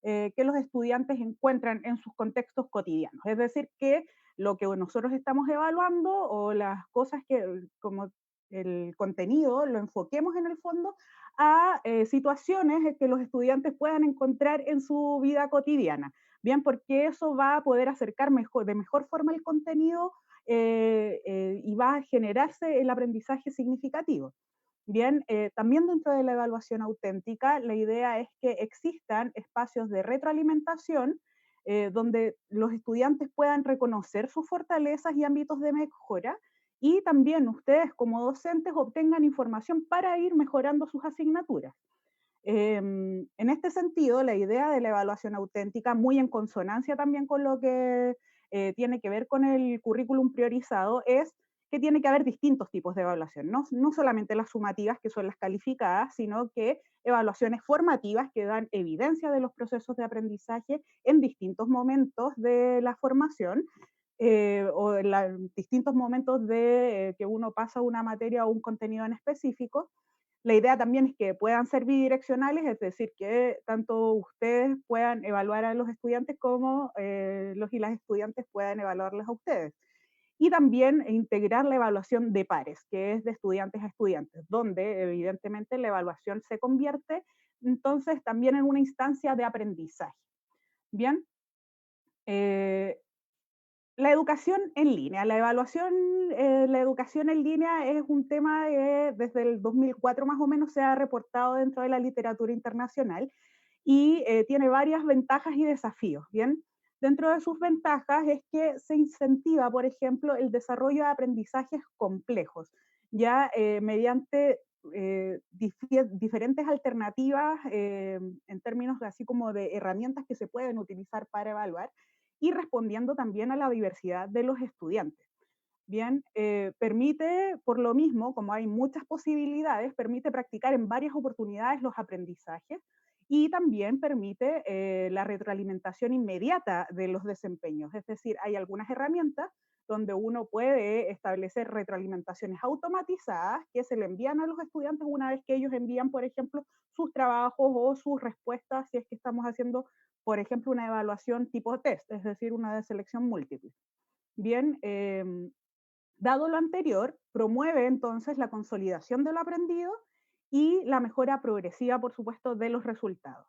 que los estudiantes encuentran en sus contextos cotidianos. Es decir, que lo que nosotros estamos evaluando o las cosas que, como el contenido, lo enfoquemos en el fondo a situaciones que los estudiantes puedan encontrar en su vida cotidiana. Bien, porque eso va a poder acercar de mejor forma el contenido y va a generarse el aprendizaje significativo. Bien, también dentro de la evaluación auténtica, la idea es que existan espacios de retroalimentación donde los estudiantes puedan reconocer sus fortalezas y ámbitos de mejora, y también ustedes como docentes obtengan información para ir mejorando sus asignaturas. En este sentido, la idea de la evaluación auténtica, muy en consonancia también con lo que tiene que ver con el currículum priorizado, es que tiene que haber distintos tipos de evaluación, no solamente las sumativas, que son las calificadas, sino que evaluaciones formativas que dan evidencia de los procesos de aprendizaje en distintos momentos de la formación, o en distintos momentos de que uno pasa una materia o un contenido en específico. La idea también es que puedan ser bidireccionales, es decir, que tanto ustedes puedan evaluar a los estudiantes como los y las estudiantes puedan evaluarlos a ustedes. Y también integrar la evaluación de pares, que es de estudiantes a estudiantes, donde evidentemente la evaluación se convierte entonces también en una instancia de aprendizaje. Bien. La educación en línea. La educación en línea es un tema que desde el 2004 más o menos se ha reportado dentro de la literatura internacional y tiene varias ventajas y desafíos, ¿bien? Dentro de sus ventajas es que se incentiva, por ejemplo, el desarrollo de aprendizajes complejos, ya mediante diferentes alternativas en términos así como de herramientas que se pueden utilizar para evaluar, y respondiendo también a la diversidad de los estudiantes. Bien, permite, por lo mismo, como hay muchas posibilidades, permite practicar en varias oportunidades los aprendizajes y también permite la retroalimentación inmediata de los desempeños. Es decir, hay algunas herramientas donde uno puede establecer retroalimentaciones automatizadas que se le envían a los estudiantes una vez que ellos envían, por ejemplo, sus trabajos o sus respuestas, si es que estamos haciendo, por ejemplo, una evaluación tipo test, es decir, una de selección múltiple. Bien, dado lo anterior, promueve entonces la consolidación de lo aprendido y la mejora progresiva, por supuesto, de los resultados.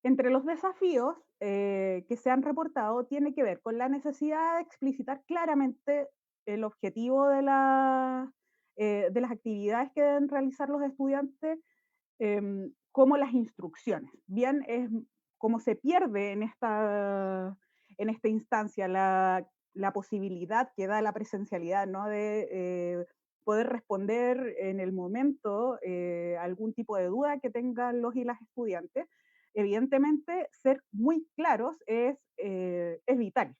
Entre los desafíos que se han reportado tiene que ver con la necesidad de explicitar claramente el objetivo de las actividades que deben realizar los estudiantes, como las instrucciones. Bien, es como se pierde en esta instancia la posibilidad que da la presencialidad, ¿no? De poder responder en el momento algún tipo de duda que tengan los y las estudiantes. Evidentemente, ser muy claros es vital.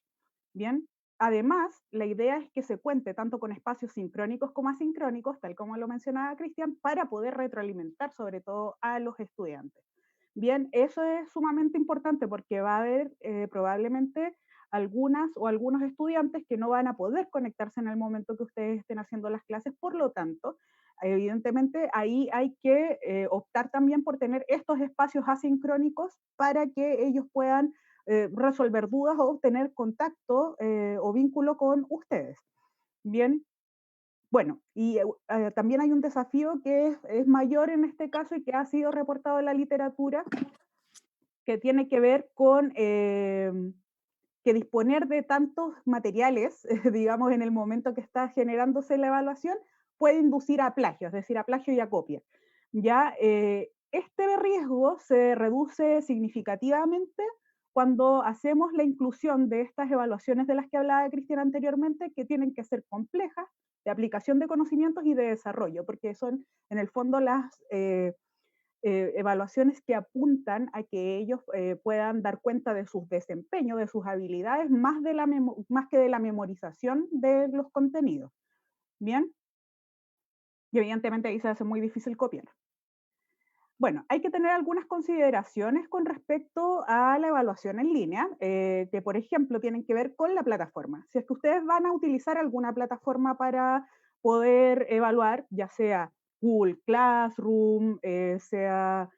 Bien. Además, la idea es que se cuente tanto con espacios sincrónicos como asincrónicos, tal como lo mencionaba Cristian, para poder retroalimentar sobre todo a los estudiantes. Bien, eso es sumamente importante porque va a haber probablemente algunas o algunos estudiantes que no van a poder conectarse en el momento que ustedes estén haciendo las clases, por lo tanto, evidentemente ahí hay que optar también por tener estos espacios asincrónicos para que ellos puedan resolver dudas o tener contacto o vínculo con ustedes. Bien, bueno, y también hay un desafío que es mayor en este caso y que ha sido reportado en la literatura, que tiene que ver con que disponer de tantos materiales, digamos, en el momento que está generándose la evaluación, puede inducir a plagio, es decir, a plagio y a copia. Ya, este riesgo se reduce significativamente cuando hacemos la inclusión de estas evaluaciones de las que hablaba Cristian anteriormente, que tienen que ser complejas, de aplicación de conocimientos y de desarrollo, porque son en el fondo las evaluaciones que apuntan a que ellos puedan dar cuenta de sus desempeños, de sus habilidades, más que de la memorización de los contenidos. Bien, y evidentemente ahí se hace muy difícil copiar. Bueno, hay que tener algunas consideraciones con respecto a la evaluación en línea, que por ejemplo tienen que ver con la plataforma. Si es que ustedes van a utilizar alguna plataforma para poder evaluar, ya sea Google Classroom, sea,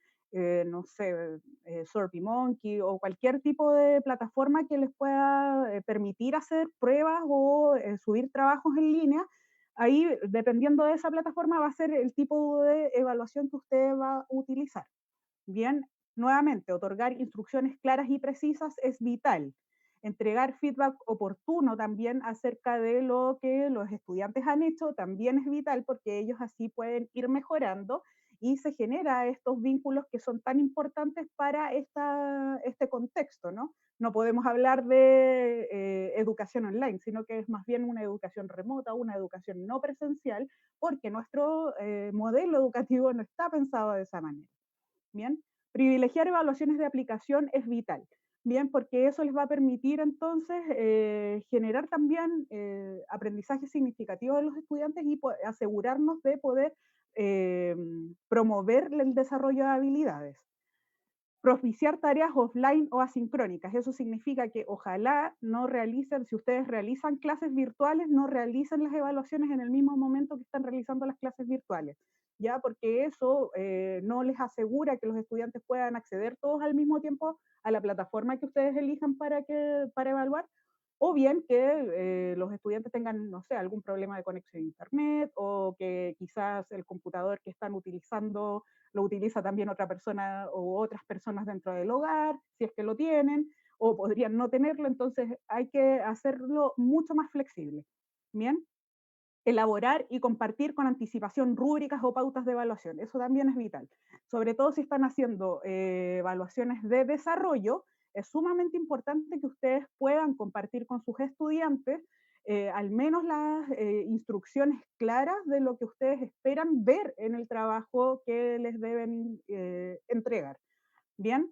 no sé, SurveyMonkey o cualquier tipo de plataforma que les pueda permitir hacer pruebas o subir trabajos en línea, ahí, dependiendo de esa plataforma, va a ser el tipo de evaluación que usted va a utilizar. Bien, nuevamente, otorgar instrucciones claras y precisas es vital. Entregar feedback oportuno también acerca de lo que los estudiantes han hecho también es vital, porque ellos así pueden ir mejorando y se genera estos vínculos que son tan importantes para este contexto, ¿no? No podemos hablar de educación online, sino que es más bien una educación remota, una educación no presencial, porque nuestro modelo educativo no está pensado de esa manera. Bien, privilegiar evaluaciones de aplicación es vital. Bien, porque eso les va a permitir entonces generar también aprendizajes significativos de los estudiantes y asegurarnos de poder promover el desarrollo de habilidades. Propiciar tareas offline o asincrónicas. Eso significa que ojalá no realicen, si ustedes realizan clases virtuales, no realicen las evaluaciones en el mismo momento que están realizando las clases virtuales, ¿ya? Porque eso no les asegura que los estudiantes puedan acceder todos al mismo tiempo a la plataforma que ustedes elijan para evaluar, o bien que los estudiantes tengan, no sé, algún problema de conexión a internet, o que quizás el computador que están utilizando lo utiliza también otra persona o otras personas dentro del hogar, si es que lo tienen, o podrían no tenerlo, entonces hay que hacerlo mucho más flexible. Bien, elaborar y compartir con anticipación rúbricas o pautas de evaluación, eso también es vital. Sobre todo si están haciendo evaluaciones de desarrollo, es sumamente importante que ustedes puedan compartir con sus estudiantes al menos las instrucciones claras de lo que ustedes esperan ver en el trabajo que les deben entregar. Bien,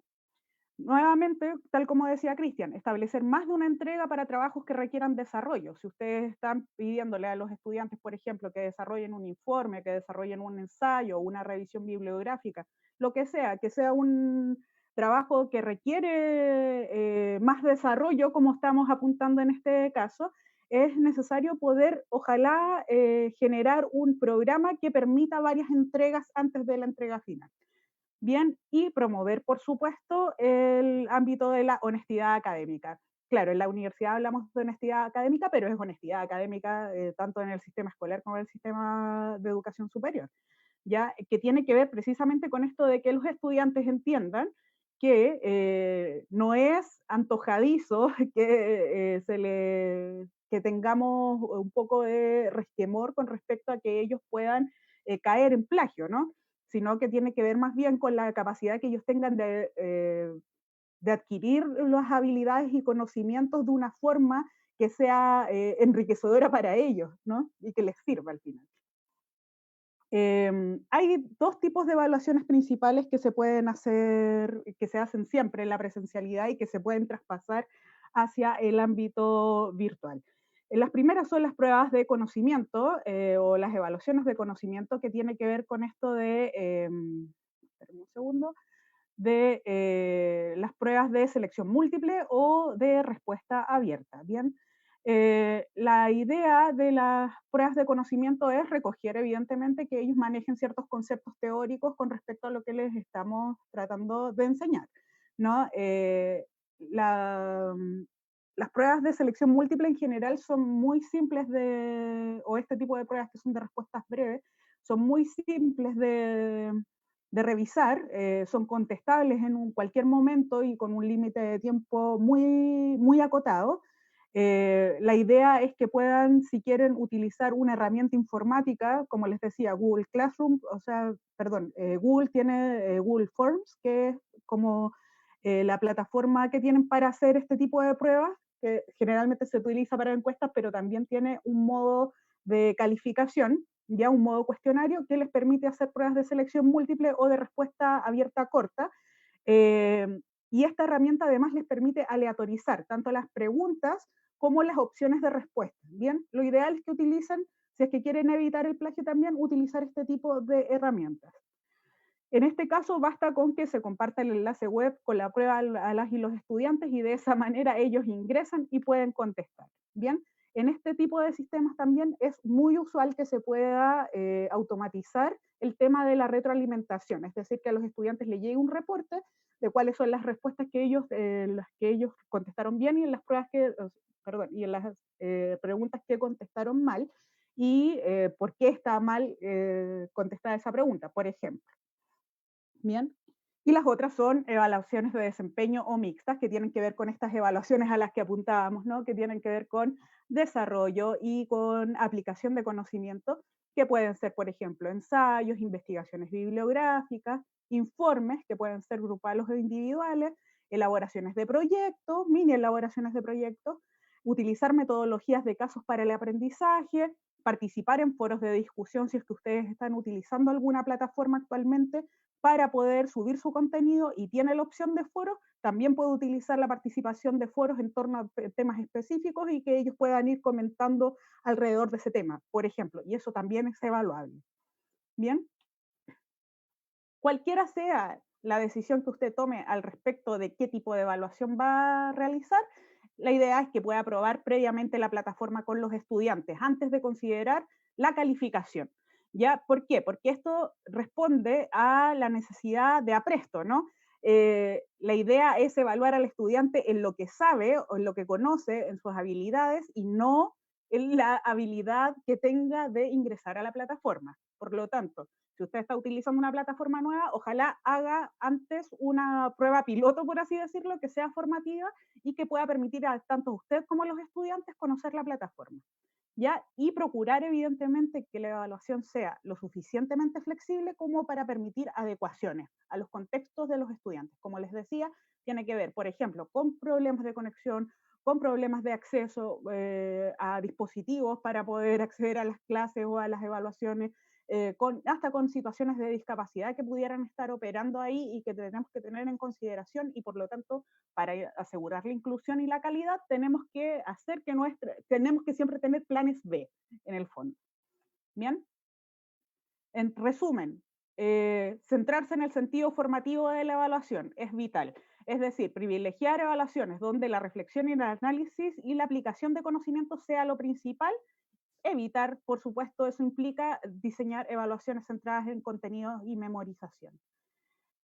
nuevamente, tal como decía Cristian, establecer más de una entrega para trabajos que requieran desarrollo. Si ustedes están pidiéndole a los estudiantes, por ejemplo, que desarrollen un informe, que desarrollen un ensayo, una revisión bibliográfica, lo que sea un trabajo que requiere más desarrollo, como estamos apuntando en este caso, es necesario poder, ojalá, generar un programa que permita varias entregas antes de la entrega final. Bien, y promover, por supuesto, el ámbito de la honestidad académica. Claro, en la universidad hablamos de honestidad académica, pero es honestidad académica tanto en el sistema escolar como en el sistema de educación superior, ya que tiene que ver precisamente con esto de que los estudiantes entiendan que no es antojadizo que, que tengamos un poco de resquemor con respecto a que ellos puedan caer en plagio, ¿no? Sino que tiene que ver más bien con la capacidad que ellos tengan de adquirir las habilidades y conocimientos de una forma que sea enriquecedora para ellos, ¿no? Y que les sirva al final. Hay dos tipos de evaluaciones principales que se pueden hacer, que se hacen siempre en la presencialidad y que se pueden traspasar hacia el ámbito virtual. Las primeras son las pruebas de conocimiento o las evaluaciones de conocimiento, que tiene que ver con esto de, espérenme un segundo, de las pruebas de selección múltiple o de respuesta abierta. Bien, la idea de las pruebas de conocimiento es recoger, evidentemente, que ellos manejen ciertos conceptos teóricos con respecto a lo que les estamos tratando de enseñar, ¿no? Las pruebas de selección múltiple en general son muy simples o este tipo de pruebas que son de respuestas breves, son muy simples de revisar, son contestables en cualquier momento y con un límite de tiempo muy, muy acotado. La idea es que puedan, si quieren, utilizar una herramienta informática, como les decía, Google Classroom, o sea, perdón, Google tiene Google Forms, que es como la plataforma que tienen para hacer este tipo de pruebas, que generalmente se utiliza para encuestas, pero también tiene un modo de calificación, ya un modo cuestionario que les permite hacer pruebas de selección múltiple o de respuesta abierta corta. Y esta herramienta además les permite aleatorizar tanto las preguntas como las opciones de respuesta. Bien, lo ideal es que utilicen, si es que quieren evitar el plagio también, utilizar este tipo de herramientas. En este caso basta con que se comparta el enlace web con la prueba a las y los estudiantes y de esa manera ellos ingresan y pueden contestar. Bien, en este tipo de sistemas también es muy usual que se pueda automatizar el tema de la retroalimentación, es decir, que a los estudiantes les llegue un reporte de cuáles son las respuestas que las que ellos contestaron bien y en las pruebas que, perdón, y en las preguntas que contestaron mal, y por qué está mal contestada esa pregunta, por ejemplo. Bien. Y las otras son evaluaciones de desempeño o mixtas, que tienen que ver con estas evaluaciones a las que apuntábamos, ¿no? Que tienen que ver con desarrollo y con aplicación de conocimiento, que pueden ser, por ejemplo, ensayos, investigaciones bibliográficas, informes, que pueden ser grupales o individuales, elaboraciones de proyectos, mini elaboraciones de proyectos, utilizar metodologías de casos para el aprendizaje, participar en foros de discusión si es que ustedes están utilizando alguna plataforma actualmente para poder subir su contenido y tiene la opción de foros, también puede utilizar la participación de foros en torno a temas específicos y que ellos puedan ir comentando alrededor de ese tema, por ejemplo, y eso también es evaluable. Bien. Cualquiera sea la decisión que usted tome al respecto de qué tipo de evaluación va a realizar, la idea es que pueda probar previamente la plataforma con los estudiantes antes de considerar la calificación. ¿Ya? ¿Por qué? Porque esto responde a la necesidad de apresto, ¿no? La idea es evaluar al estudiante en lo que sabe o en lo que conoce, en sus habilidades, y no en la habilidad que tenga de ingresar a la plataforma. Por lo tanto, si usted está utilizando una plataforma nueva, ojalá haga antes una prueba piloto, por así decirlo, que sea formativa y que pueda permitir a tanto usted como a los estudiantes conocer la plataforma. ¿Ya? Y procurar, evidentemente, que la evaluación sea lo suficientemente flexible como para permitir adecuaciones a los contextos de los estudiantes. Como les decía, tiene que ver, por ejemplo, con problemas de conexión, con problemas de acceso a dispositivos para poder acceder a las clases o a las evaluaciones, hasta con situaciones de discapacidad que pudieran estar operando ahí y que tenemos que tener en consideración, y por lo tanto, para asegurar la inclusión y la calidad, tenemos que hacer que tenemos que siempre tener planes B en el fondo. Bien. En resumen, centrarse en el sentido formativo de la evaluación es vital. Es decir, privilegiar evaluaciones donde la reflexión y el análisis y la aplicación de conocimientos sea lo principal. Evitar, por supuesto, eso implica diseñar evaluaciones centradas en contenidos y memorización.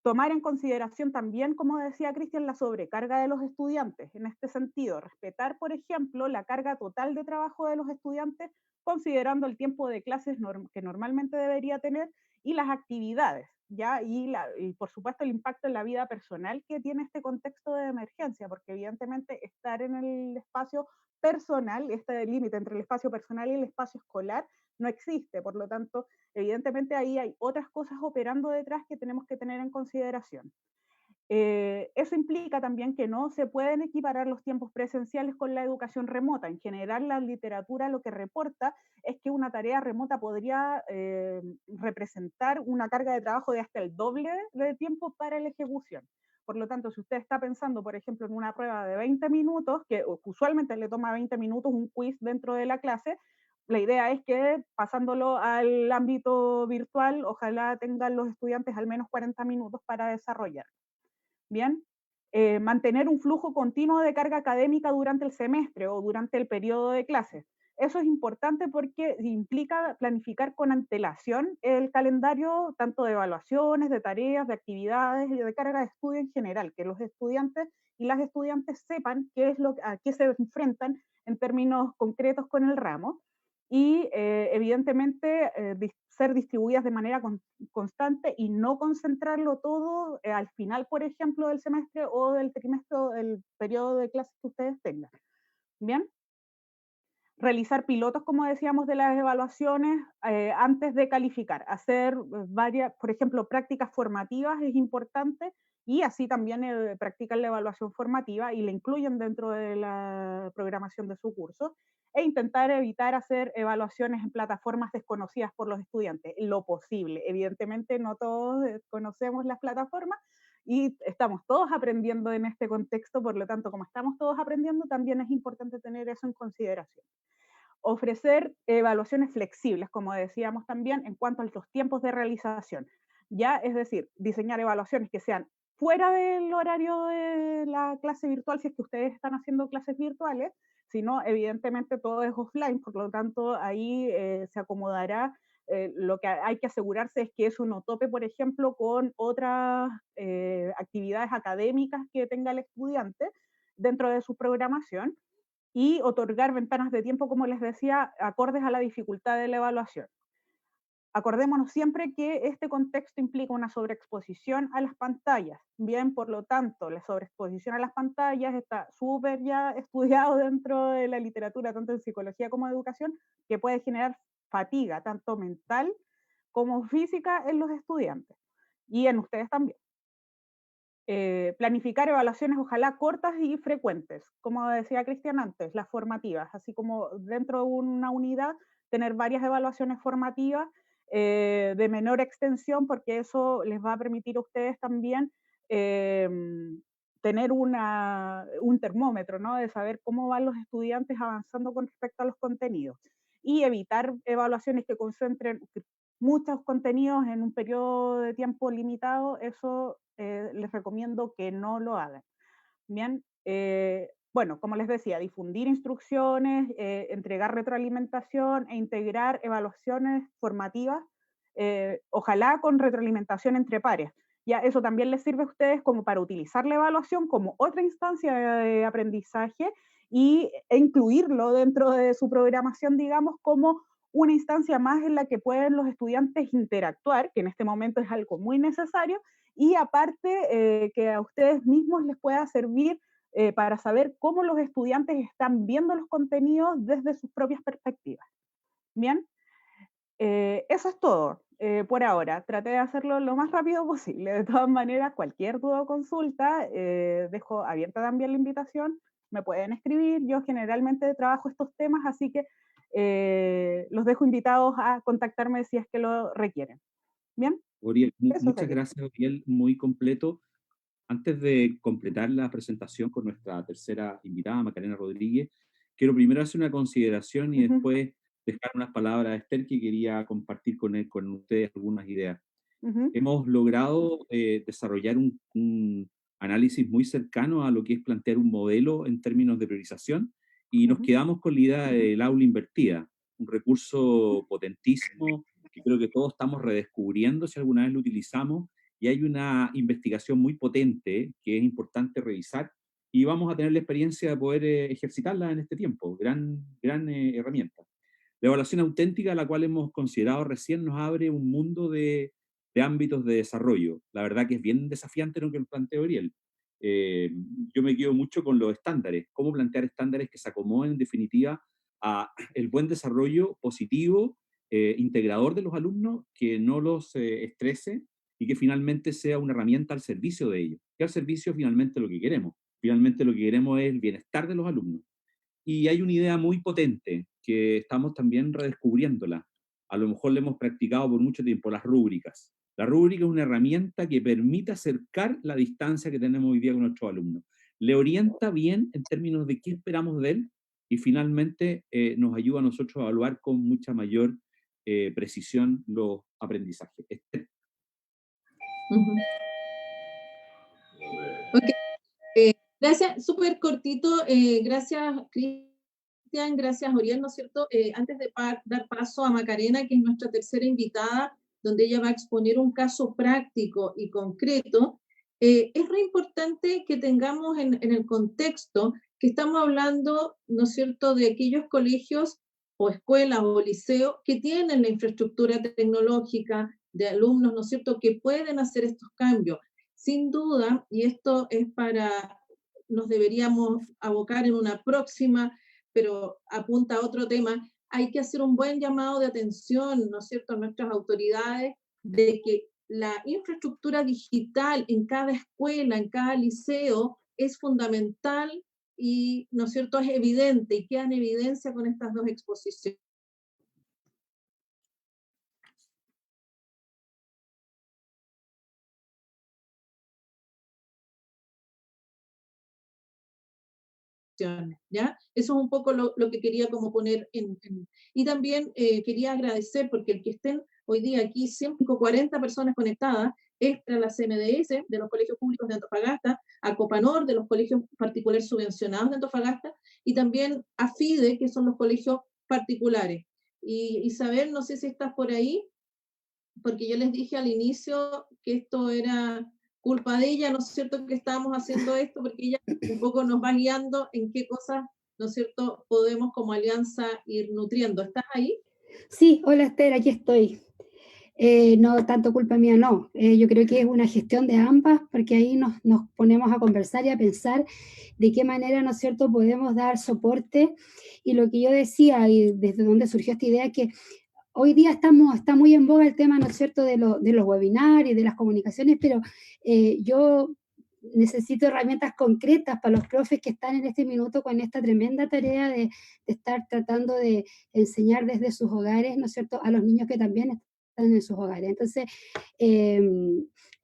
Tomar en consideración también, como decía Cristian, la sobrecarga de los estudiantes. En este sentido, respetar, por ejemplo, la carga total de trabajo de los estudiantes, considerando el tiempo de clases que normalmente debería tener y las actividades, ¿ya? Y por supuesto el impacto en la vida personal que tiene este contexto de emergencia, porque evidentemente estar en el espacio personal, este límite entre el espacio personal y el espacio escolar, no existe. Por lo tanto, evidentemente ahí hay otras cosas operando detrás que tenemos que tener en consideración. Eso implica también que no se pueden equiparar los tiempos presenciales con la educación remota. En general, la literatura lo que reporta es que una tarea remota podría representar una carga de trabajo de hasta el doble de tiempo para la ejecución. Por lo tanto, si usted está pensando, por ejemplo, en una prueba de 20 minutos, que usualmente le toma 20 minutos un quiz dentro de la clase, la idea es que pasándolo al ámbito virtual, ojalá tengan los estudiantes al menos 40 minutos para desarrollar. Bien, mantener un flujo continuo de carga académica durante el semestre o durante el periodo de clases. Eso es importante porque implica planificar con antelación el calendario tanto de evaluaciones, de tareas, de actividades y de carga de estudio en general, que los estudiantes y las estudiantes sepan a qué se enfrentan en términos concretos con el ramo, y evidentemente ser distribuidas de manera constante y no concentrarlo todo al final, por ejemplo, del semestre o del trimestre o del periodo de clases que ustedes tengan. Bien. Realizar pilotos, como decíamos, de las evaluaciones antes de calificar. Hacer varias, por ejemplo, prácticas formativas es importante, y así también practican la evaluación formativa y la incluyen dentro de la programación de su curso, e intentar evitar hacer evaluaciones en plataformas desconocidas por los estudiantes, lo posible. Evidentemente no todos conocemos las plataformas y estamos todos aprendiendo en este contexto, por lo tanto, como estamos todos aprendiendo, también es importante tener eso en consideración. Ofrecer evaluaciones flexibles, como decíamos también, en cuanto a los tiempos de realización. Ya, es decir, diseñar evaluaciones que sean fuera del horario de la clase virtual, si es que ustedes están haciendo clases virtuales, sino evidentemente todo es offline, por lo tanto ahí se acomodará. Lo que hay que asegurarse es que eso no tope, por ejemplo, con otras actividades académicas que tenga el estudiante dentro de su programación. y otorgar ventanas de tiempo, como les decía, acordes a la dificultad de la evaluación. Acordémonos siempre que este contexto implica una sobreexposición a las pantallas. Bien, por lo tanto, la sobreexposición a las pantallas está súper ya estudiado dentro de la literatura, tanto en psicología como en educación, que puede generar fatiga, tanto mental como física en los estudiantes y en ustedes también. Planificar evaluaciones ojalá cortas y frecuentes, como decía Cristian antes, las formativas, así como dentro de una unidad tener varias evaluaciones formativas de menor extensión, porque eso les va a permitir a ustedes también tener un termómetro, ¿no? De saber cómo van los estudiantes avanzando con respecto a los contenidos y evitar evaluaciones que concentren muchos contenidos en un periodo de tiempo limitado. Eso les recomiendo que no lo hagan. Bien, bueno, como les decía, difundir instrucciones, entregar retroalimentación e integrar evaluaciones formativas, ojalá con retroalimentación entre pares. Ya eso también les sirve a ustedes como para utilizar la evaluación como otra instancia de aprendizaje e incluirlo dentro de su programación, digamos, como una instancia más en la que pueden los estudiantes interactuar, que en este momento es algo muy necesario, y aparte que a ustedes mismos les pueda servir para saber cómo los estudiantes están viendo los contenidos desde sus propias perspectivas. Bien, eso es todo por ahora. Traté de hacerlo lo más rápido posible. De todas maneras, cualquier duda o consulta, dejo abierta también la invitación, me pueden escribir. Yo generalmente trabajo estos temas, así que los dejo invitados a contactarme si es que lo requieren. ¿Bien? Uriel, Eso muchas sería. gracias, Uriel, muy completo. Antes de completar la presentación con nuestra tercera invitada, Macarena Rodríguez, quiero primero hacer una consideración y después dejar unas palabras a Esther, que quería compartir con ustedes algunas ideas. Hemos logrado desarrollar un análisis muy cercano a lo que es plantear un modelo en términos de priorización, y nos quedamos con la idea del aula invertida, un recurso potentísimo que creo que todos estamos redescubriendo si alguna vez lo utilizamos, y hay una investigación muy potente que es importante revisar, y vamos a tener la experiencia de poder ejercitarla en este tiempo. Gran herramienta. La evaluación auténtica, la cual hemos considerado recién, nos abre un mundo de ámbitos de desarrollo. La verdad que es bien desafiante lo que planteó Ariel. Yo me quedo mucho con los estándares, cómo plantear estándares que se acomoden en definitiva a el buen desarrollo positivo, integrador de los alumnos, que no los estrese y que finalmente sea una herramienta al servicio de ellos, que al servicio finalmente lo que queremos. Finalmente lo que queremos es el bienestar de los alumnos. Y hay una idea muy potente que estamos también redescubriéndola. A lo mejor la hemos practicado por mucho tiempo, las rúbricas. La rúbrica es una herramienta que permite acercar la distancia que tenemos hoy día con nuestros alumnos. Le orienta bien en términos de qué esperamos de él y finalmente nos ayuda a nosotros a evaluar con mucha mayor precisión los aprendizajes. Okay. Gracias, súper cortito. Gracias, Cristian, gracias, Uriel, ¿no es cierto? Antes de dar paso a Macarena, que es nuestra tercera invitada, donde ella va a exponer un caso práctico y concreto, es re importante que tengamos en el contexto que estamos hablando, ¿no es cierto?, de aquellos colegios o escuelas o liceos que tienen la infraestructura tecnológica de alumnos, ¿no es cierto?, que pueden hacer estos cambios. Sin duda, y esto es nos deberíamos abocar en una próxima, pero apunta a otro tema, hay que hacer un buen llamado de atención, ¿no es cierto?, a nuestras autoridades, de que la infraestructura digital en cada escuela, en cada liceo, es fundamental y, ¿no es cierto?, es evidente y queda en evidencia con estas dos exposiciones. ¿Ya? Eso es un poco lo que quería como poner y también quería agradecer, porque el que estén hoy día aquí 140 personas conectadas es a la CMDS de los colegios públicos de Antofagasta, a Copanor de los colegios particulares subvencionados de Antofagasta, y también a FIDE, que son los colegios particulares. Y Isabel, no sé si estás por ahí, porque yo les dije al inicio que esto era culpa de ella, ¿no es cierto?, que estábamos haciendo esto, porque ella un poco nos va guiando en qué cosas ¿no es cierto?, podemos como alianza ir nutriendo. ¿Estás ahí? Sí, hola Esther, aquí estoy. No, tanto culpa mía, no. Yo creo que es una gestión de ambas, porque ahí nos ponemos a conversar y a pensar de qué manera, ¿no es cierto?, podemos dar soporte. Y lo que yo decía, y desde donde surgió esta idea, que hoy día está muy en boga el tema, ¿no es cierto?, de los webinars y de las comunicaciones, pero yo necesito herramientas concretas para los profes que están en este minuto con esta tremenda tarea de estar tratando de enseñar desde sus hogares, ¿no es cierto?, a los niños que también están en sus hogares. Entonces,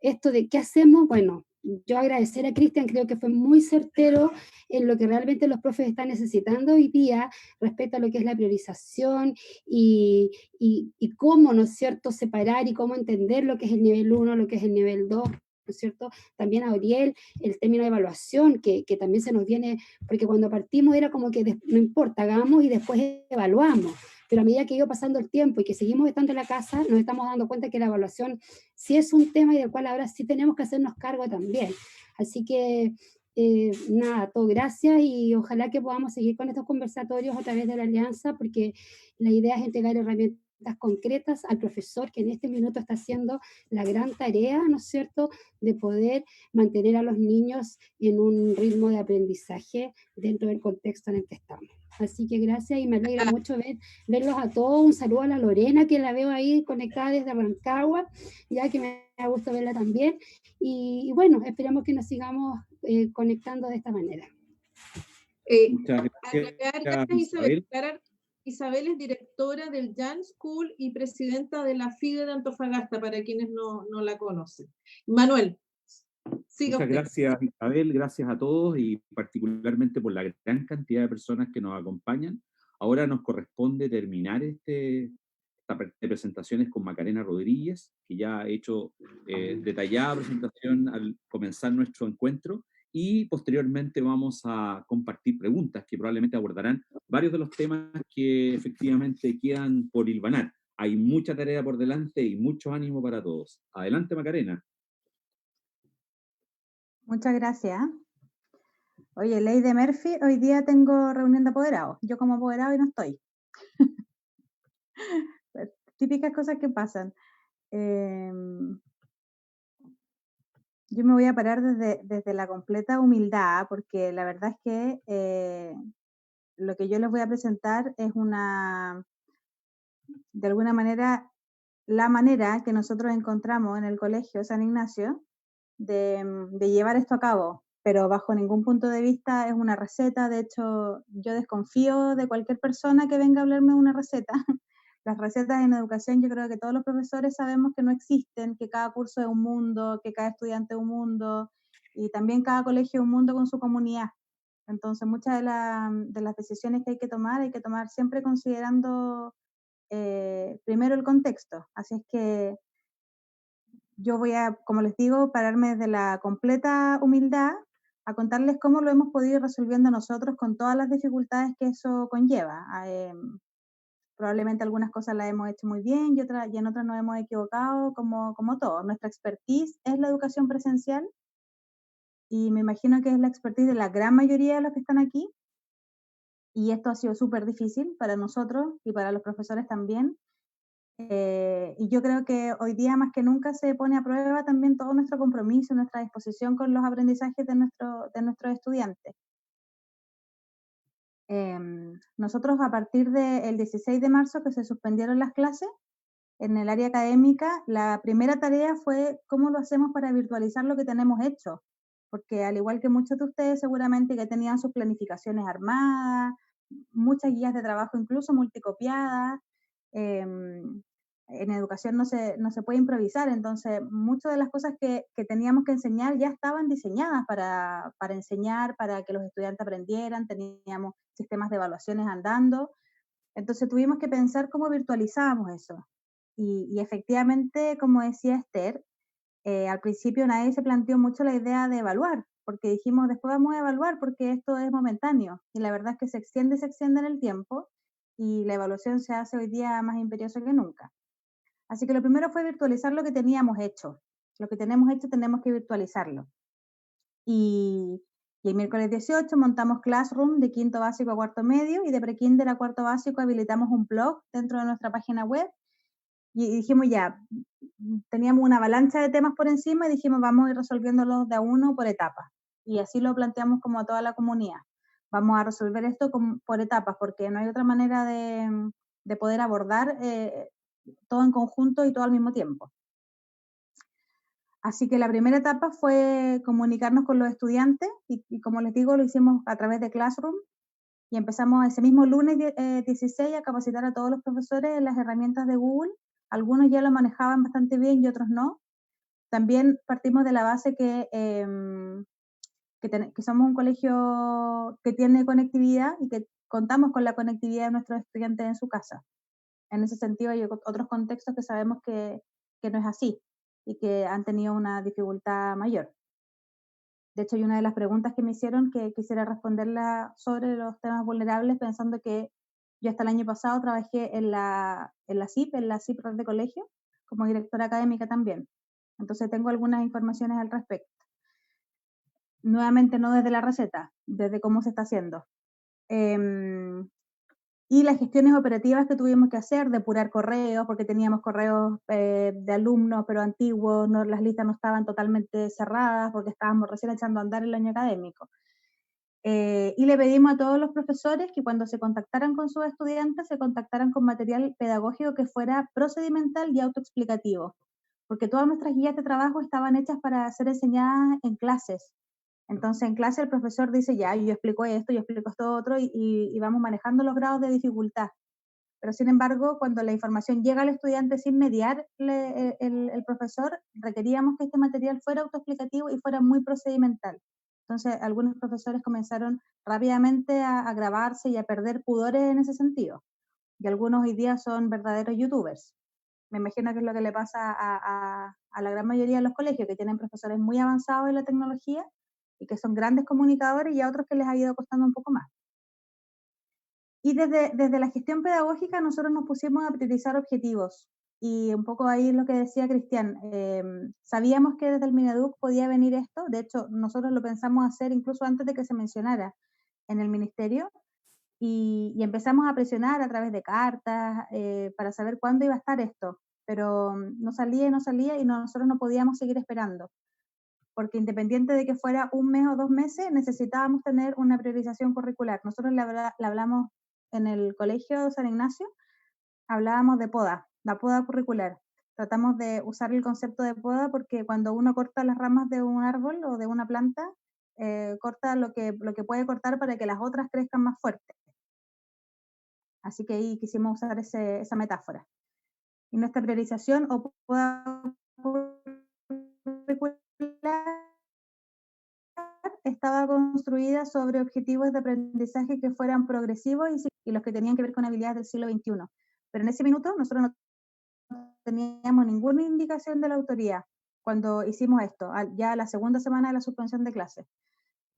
esto de qué hacemos, bueno, yo agradecer a Cristian, creo que fue muy certero en lo que realmente los profes están necesitando hoy día respecto a lo que es la priorización y cómo, ¿no es cierto?, separar y cómo entender lo que es el nivel 1, lo que es el nivel 2, ¿no es cierto? También a Oriel, el término de evaluación, que también se nos viene, porque cuando partimos era como que no importa, hagamos y después evaluamos, pero a medida que iba pasando el tiempo y que seguimos estando en la casa, nos estamos dando cuenta que la evaluación sí es un tema y del cual ahora sí tenemos que hacernos cargo también. Así que, nada, todo gracias y ojalá que podamos seguir con estos conversatorios a través de la alianza, porque la idea es entregar herramientas concretas al profesor que en este minuto está haciendo la gran tarea, ¿no es cierto?, de poder mantener a los niños en un ritmo de aprendizaje dentro del contexto en el que estamos. Así que gracias y me alegra mucho verlos a todos. Un saludo a la Lorena, que la veo ahí conectada desde Rancagua, ya que me da gusto verla también. Y bueno, esperamos que nos sigamos conectando de esta manera. Muchas gracias, Isabel. Isabel es directora del Jan School y presidenta de la FIDE de Antofagasta, para quienes no la conocen. Manuel, siga Muchas usted. gracias, Isabel, gracias a todos y particularmente por la gran cantidad de personas que nos acompañan. Ahora nos corresponde terminar esta presentaciones con Macarena Rodríguez, que ya ha hecho detallada presentación al comenzar nuestro encuentro, y posteriormente vamos a compartir preguntas que probablemente abordarán varios de los temas que efectivamente quedan por hilvanar. Hay mucha tarea por delante y mucho ánimo para todos. Adelante, Macarena. Muchas gracias. Oye, ley de Murphy, hoy día tengo reunión de apoderados. Yo como apoderado y no estoy. Típicas cosas que pasan. Yo me voy a parar desde la completa humildad, porque la verdad es que lo que yo les voy a presentar es de alguna manera, la manera que nosotros encontramos en el Colegio San Ignacio de llevar esto a cabo, pero bajo ningún punto de vista es una receta. De hecho, yo desconfío de cualquier persona que venga a hablarme de una receta. Las recetas en educación, yo creo que todos los profesores sabemos que no existen, que cada curso es un mundo, que cada estudiante es un mundo, y también cada colegio es un mundo con su comunidad. Entonces, muchas de las decisiones que hay que tomar siempre considerando primero el contexto. Así es que yo voy a, como les digo, pararme desde la completa humildad a contarles cómo lo hemos podido ir resolviendo nosotros con todas las dificultades que eso conlleva. Probablemente algunas cosas las hemos hecho muy bien y en otras nos hemos equivocado, como todo. Nuestra expertise es la educación presencial y me imagino que es la expertise de la gran mayoría de los que están aquí. Y esto ha sido súper difícil para nosotros y para los profesores también. Y yo creo que hoy día más que nunca se pone a prueba también todo nuestro compromiso, nuestra disposición con los aprendizajes de nuestros estudiantes. Nosotros a partir del 16 de marzo que se suspendieron las clases, en el área académica, la primera tarea fue cómo lo hacemos para virtualizar lo que tenemos hecho, porque al igual que muchos de ustedes seguramente que tenían sus planificaciones armadas, muchas guías de trabajo incluso multicopiadas, en educación no se puede improvisar, entonces muchas de las cosas que teníamos que enseñar ya estaban diseñadas para enseñar, para que los estudiantes aprendieran, teníamos sistemas de evaluaciones andando, entonces tuvimos que pensar cómo virtualizábamos eso. Y efectivamente, como decía Esther, al principio nadie se planteó mucho la idea de evaluar, porque dijimos, después vamos a evaluar porque esto es momentáneo, y la verdad es que se extiende en el tiempo, y la evaluación se hace hoy día más imperiosa que nunca. Así que lo primero fue virtualizar lo que teníamos hecho. Lo que tenemos hecho tenemos que virtualizarlo. Y Y el miércoles 18 montamos Classroom de quinto básico a cuarto medio, y de prekinder a cuarto básico habilitamos un blog dentro de nuestra página web, y dijimos ya, teníamos una avalancha de temas por encima y dijimos vamos a ir resolviéndolos de a uno por etapas. Y así lo planteamos como a toda la comunidad. Vamos a resolver esto por etapas, porque no hay otra manera de poder abordar todo en conjunto y todo al mismo tiempo. Así que la primera etapa fue comunicarnos con los estudiantes y como les digo, lo hicimos a través de Classroom, y empezamos ese mismo lunes 16 a capacitar a todos los profesores en las herramientas de Google. Algunos ya lo manejaban bastante bien y otros no. También partimos de la base que somos un colegio que tiene conectividad y que contamos con la conectividad de nuestros estudiantes en su casa. En ese sentido hay otros contextos que sabemos que no es así y que han tenido una dificultad mayor. De hecho, hay una de las preguntas que me hicieron que quisiera responderla sobre los temas vulnerables, pensando que yo hasta el año pasado trabajé en la CIP Red de Colegio, como directora académica también. Entonces tengo algunas informaciones al respecto. Nuevamente no desde la receta, desde cómo se está haciendo. Y las gestiones operativas que tuvimos que hacer, depurar correos, porque teníamos correos de alumnos, pero antiguos, las listas no estaban totalmente cerradas, porque estábamos recién echando a andar el año académico. Y le pedimos a todos los profesores que cuando se contactaran con sus estudiantes, se contactaran con material pedagógico que fuera procedimental y autoexplicativo, porque todas nuestras guías de trabajo estaban hechas para ser enseñadas en clases. Entonces, en clase el profesor dice, ya, yo explico esto otro, y vamos manejando los grados de dificultad. Pero, sin embargo, cuando la información llega al estudiante sin mediar el profesor, requeríamos que este material fuera autoexplicativo y fuera muy procedimental. Entonces, algunos profesores comenzaron rápidamente a grabarse y a perder pudores en ese sentido. Y algunos hoy día son verdaderos youtubers. Me imagino que es lo que le pasa a la gran mayoría de los colegios, que tienen profesores muy avanzados en la tecnología y que son grandes comunicadores, y a otros que les ha ido costando un poco más. Y desde la gestión pedagógica nosotros nos pusimos a priorizar objetivos, y un poco ahí lo que decía Cristian, sabíamos que desde el Mineduc podía venir esto. De hecho, nosotros lo pensamos hacer incluso antes de que se mencionara en el ministerio, y empezamos a presionar a través de cartas para saber cuándo iba a estar esto, pero no salía y nosotros no podíamos seguir esperando, porque independiente de que fuera un mes o 2 meses, necesitábamos tener una priorización curricular. Nosotros le hablamos en el colegio San Ignacio, hablábamos de poda, la poda curricular. Tratamos de usar el concepto de poda porque cuando uno corta las ramas de un árbol o de una planta, corta lo que puede cortar para que las otras crezcan más fuertes. Así que ahí quisimos usar esa metáfora. Y nuestra priorización o poda curricular estaba construida sobre objetivos de aprendizaje que fueran progresivos y los que tenían que ver con habilidades del siglo XXI. Pero en ese minuto nosotros no teníamos ninguna indicación de la autoridad cuando hicimos esto, ya la segunda semana de la suspensión de clases.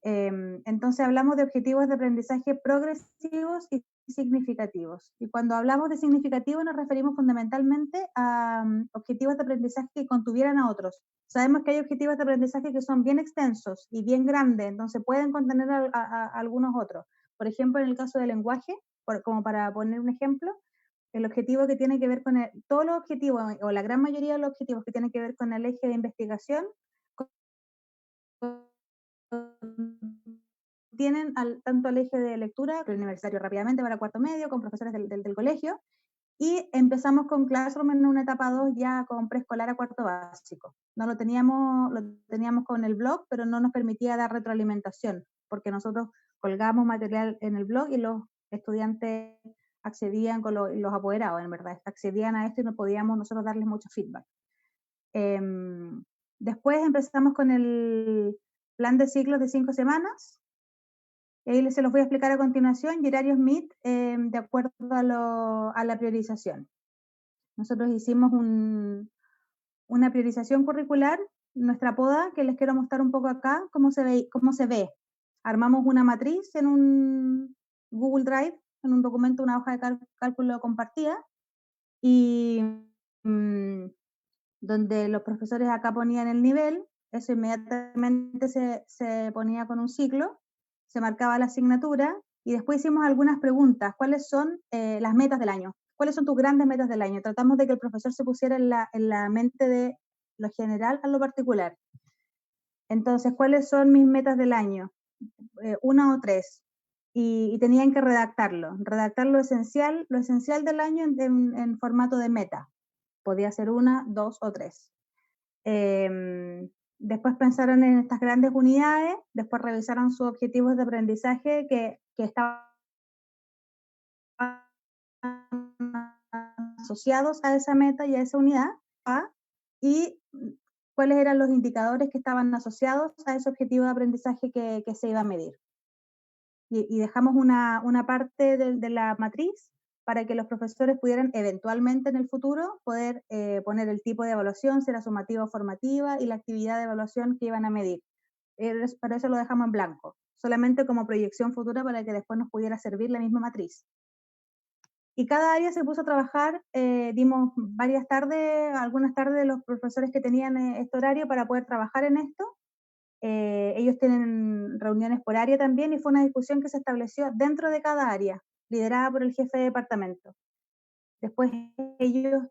Entonces hablamos de objetivos de aprendizaje progresivos y significativos. Y cuando hablamos de significativos nos referimos fundamentalmente a objetivos de aprendizaje que contuvieran a otros. Sabemos que hay objetivos de aprendizaje que son bien extensos y bien grandes, entonces pueden contener a algunos otros. Por ejemplo, en el caso del lenguaje, como para poner un ejemplo, el objetivo que tiene que ver con todos los objetivos, o la gran mayoría de los objetivos que tienen que ver con el eje de investigación, tienen tanto el eje de lectura, el universitario rápidamente para cuarto medio, con profesores del colegio, y empezamos con Classroom en una etapa 2 ya con preescolar a cuarto básico. No lo teníamos con el blog, pero no nos permitía dar retroalimentación, porque nosotros colgamos material en el blog y los estudiantes accedían con los apoderados, en verdad, accedían a esto y no podíamos nosotros darles mucho feedback. Después empezamos con el plan de ciclos de 5 semanas, y ahí se los voy a explicar a continuación, y horarios MIT de acuerdo a la priorización. Nosotros hicimos una priorización curricular, nuestra poda, que les quiero mostrar un poco acá, cómo se ve. Armamos una matriz en un Google Drive, en un documento, una hoja de cálculo compartida, y donde los profesores acá ponían el nivel, eso inmediatamente se ponía con un ciclo, se marcaba la asignatura y después hicimos algunas preguntas. ¿Cuáles son las metas del año? ¿Cuáles son tus grandes metas del año? Tratamos de que el profesor se pusiera en la mente de lo general a lo particular. Entonces, ¿cuáles son mis metas del año? 1 o 3. Y tenían que redactar lo esencial del año en formato de meta. Podía ser 1, 2 o 3. Después pensaron en estas grandes unidades, después revisaron sus objetivos de aprendizaje que estaban asociados a esa meta y a esa unidad, y cuáles eran los indicadores que estaban asociados a ese objetivo de aprendizaje que se iba a medir. Y dejamos una parte de la matriz para que los profesores pudieran eventualmente en el futuro poder poner el tipo de evaluación, si era sumativa o formativa, y la actividad de evaluación que iban a medir. Para eso lo dejamos en blanco, solamente como proyección futura para que después nos pudiera servir la misma matriz. Y cada área se puso a trabajar, dimos varias tardes, algunas tardes de los profesores que tenían este horario para poder trabajar en esto. Ellos tienen reuniones por área también y fue una discusión que se estableció dentro de cada área, liderada por el jefe de departamento. Después ellos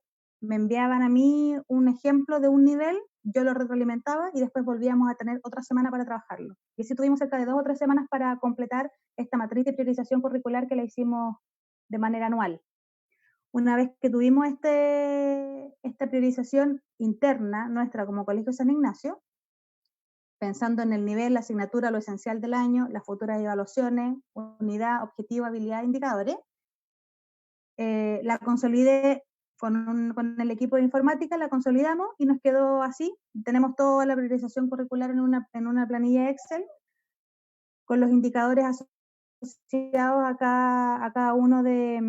me enviaban a mí un ejemplo de un nivel, yo lo retroalimentaba y después volvíamos a tener otra semana para trabajarlo. Y así tuvimos cerca de 2 o 3 semanas para completar esta matriz de priorización curricular que la hicimos de manera anual. Una vez que tuvimos esta priorización interna nuestra como Colegio San Ignacio, pensando en el nivel, la asignatura, lo esencial del año, las futuras evaluaciones, unidad, objetivo, habilidad, indicadores, la consolidé con el equipo de informática, la consolidamos y nos quedó así. Tenemos toda la priorización curricular en una planilla Excel con los indicadores asociados a cada uno de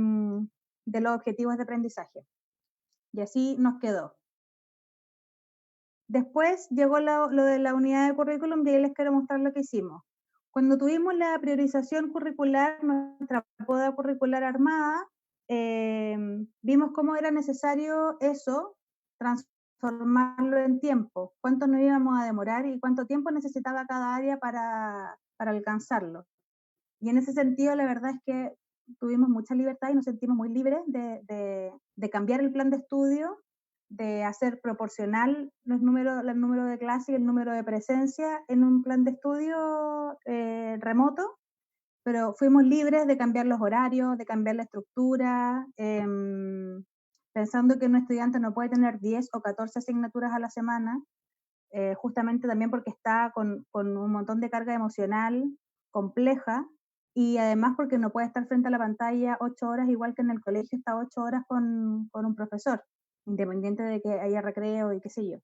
los objetivos de aprendizaje. Y así nos quedó. Después llegó lo de la unidad de currículum y ahí les quiero mostrar lo que hicimos. Cuando tuvimos la priorización curricular, nuestra poda curricular armada, vimos cómo era necesario eso, transformarlo en tiempo, cuánto nos íbamos a demorar y cuánto tiempo necesitaba cada área para alcanzarlo. Y en ese sentido, la verdad es que tuvimos mucha libertad y nos sentimos muy libres de cambiar el plan de estudio, de hacer proporcional el número de clases y el número de presencia en un plan de estudio remoto, pero fuimos libres de cambiar los horarios, de cambiar la estructura, pensando que un estudiante no puede tener 10 o 14 asignaturas a la semana, justamente también porque está con un montón de carga emocional compleja, y además porque no puede estar frente a la pantalla 8 horas, igual que en el colegio está 8 horas con un profesor, independiente de que haya recreo y qué sé yo.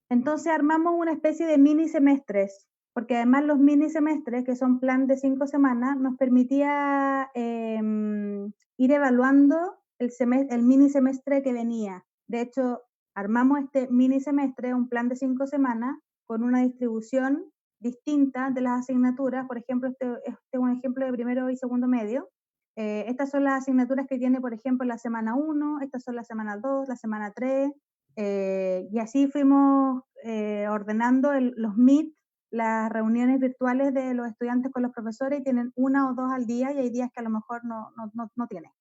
Entonces armamos una especie de mini semestres, porque además los mini semestres, que son plan de 5 semanas, nos permitía ir evaluando el mini semestre que venía. De hecho, armamos este mini semestre, un plan de 5 semanas, con una distribución distinta de las asignaturas. Por ejemplo, este es un ejemplo de primero y segundo medio. Estas son las asignaturas que tiene, por ejemplo, la semana 1, estas son la semana 2, la semana 3, y así fuimos ordenando los Meet, las reuniones virtuales de los estudiantes con los profesores, y tienen 1 o 2 al día, y hay días que a lo mejor no tienen.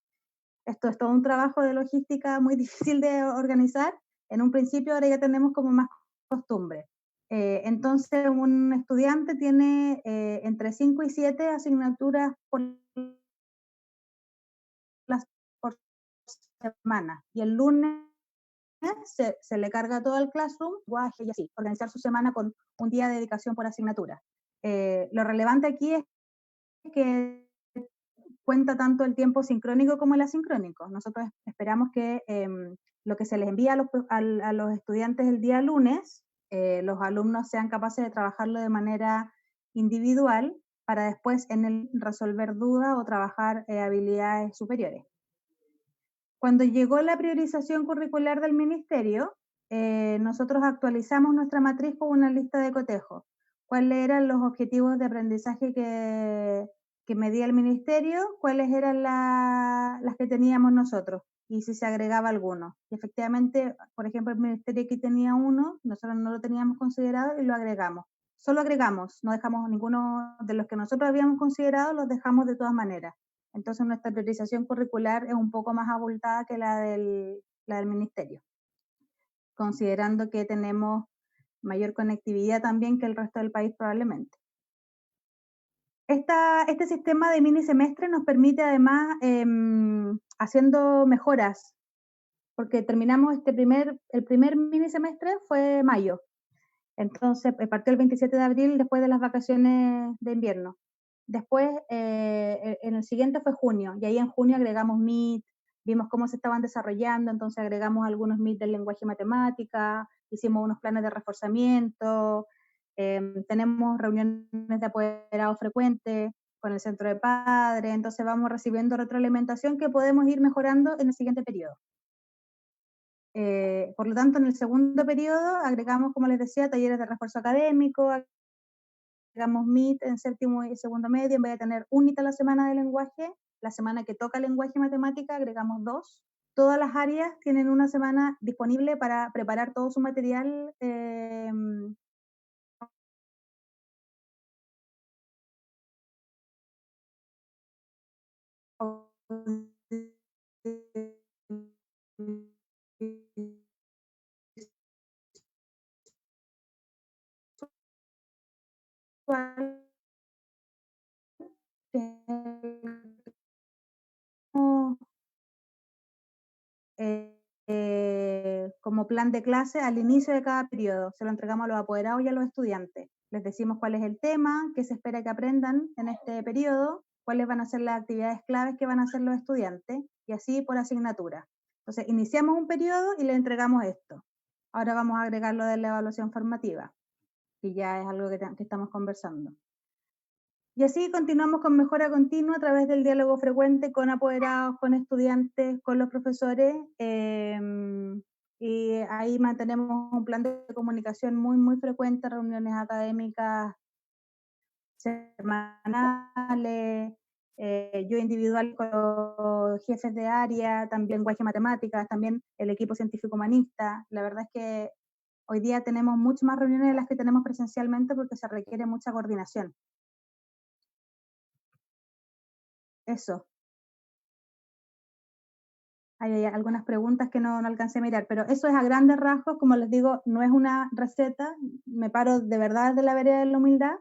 Esto es todo un trabajo de logística muy difícil de organizar. En un principio ahora ya tenemos como más costumbre. Entonces un estudiante tiene entre 5 y 7 asignaturas por semana, y el lunes se le carga todo al Classroom, y así, organizar su semana con un día de dedicación por asignatura. Lo relevante aquí es que cuenta tanto el tiempo sincrónico como el asincrónico. Nosotros esperamos que lo que se les envía a los estudiantes el día lunes, los alumnos sean capaces de trabajarlo de manera individual para después en el resolver dudas o trabajar habilidades superiores. Cuando llegó la priorización curricular del ministerio, nosotros actualizamos nuestra matriz con una lista de cotejo. ¿Cuáles eran los objetivos de aprendizaje que medía el ministerio, cuáles eran las que teníamos nosotros y si se agregaba alguno. Y efectivamente, por ejemplo, el ministerio aquí tenía uno, nosotros no lo teníamos considerado y lo agregamos. Solo agregamos, no dejamos ninguno de los que nosotros habíamos considerado, los dejamos de todas maneras. Entonces nuestra priorización curricular es un poco más abultada que la del ministerio, considerando que tenemos mayor conectividad también que el resto del país probablemente. Este sistema de mini semestre nos permite además, haciendo mejoras, porque terminamos el primer mini semestre fue mayo. Entonces, partió el 27 de abril después de las vacaciones de invierno. Después, en el siguiente fue junio, y ahí en junio agregamos Meet, vimos cómo se estaban desarrollando, entonces agregamos algunos Meet del lenguaje y matemática, hicimos unos planes de reforzamiento, tenemos reuniones de apoderado frecuentes con el centro de padres, entonces vamos recibiendo retroalimentación que podemos ir mejorando en el siguiente periodo. Por lo tanto, en el segundo periodo agregamos, como les decía, talleres de refuerzo académico, agregamos Meet en séptimo y segundo medio, en vez de tener un Meet a la semana de lenguaje, la semana que toca lenguaje y matemática agregamos 2. Todas las áreas tienen una semana disponible para preparar todo su material como plan de clase al inicio de cada periodo. Se lo entregamos a los apoderados y a los estudiantes. Les decimos cuál es el tema, qué se espera que aprendan en este periodo, cuáles van a ser las actividades claves que van a hacer los estudiantes, y así por asignatura. Entonces, iniciamos un periodo y le entregamos esto. Ahora vamos a agregar lo de la evaluación formativa, que ya es algo que estamos conversando. Y así continuamos con mejora continua a través del diálogo frecuente con apoderados, con estudiantes, con los profesores, y ahí mantenemos un plan de comunicación muy frecuente, reuniones académicas semanales, yo individual con los jefes de área, también lenguaje y matemáticas, también el equipo científico humanista. La verdad es que hoy día tenemos muchas más reuniones de las que tenemos presencialmente porque se requiere mucha coordinación. Eso. Hay algunas preguntas que no alcancé a mirar, pero eso es a grandes rasgos, como les digo, no es una receta, me paro de verdad de la vereda de la humildad.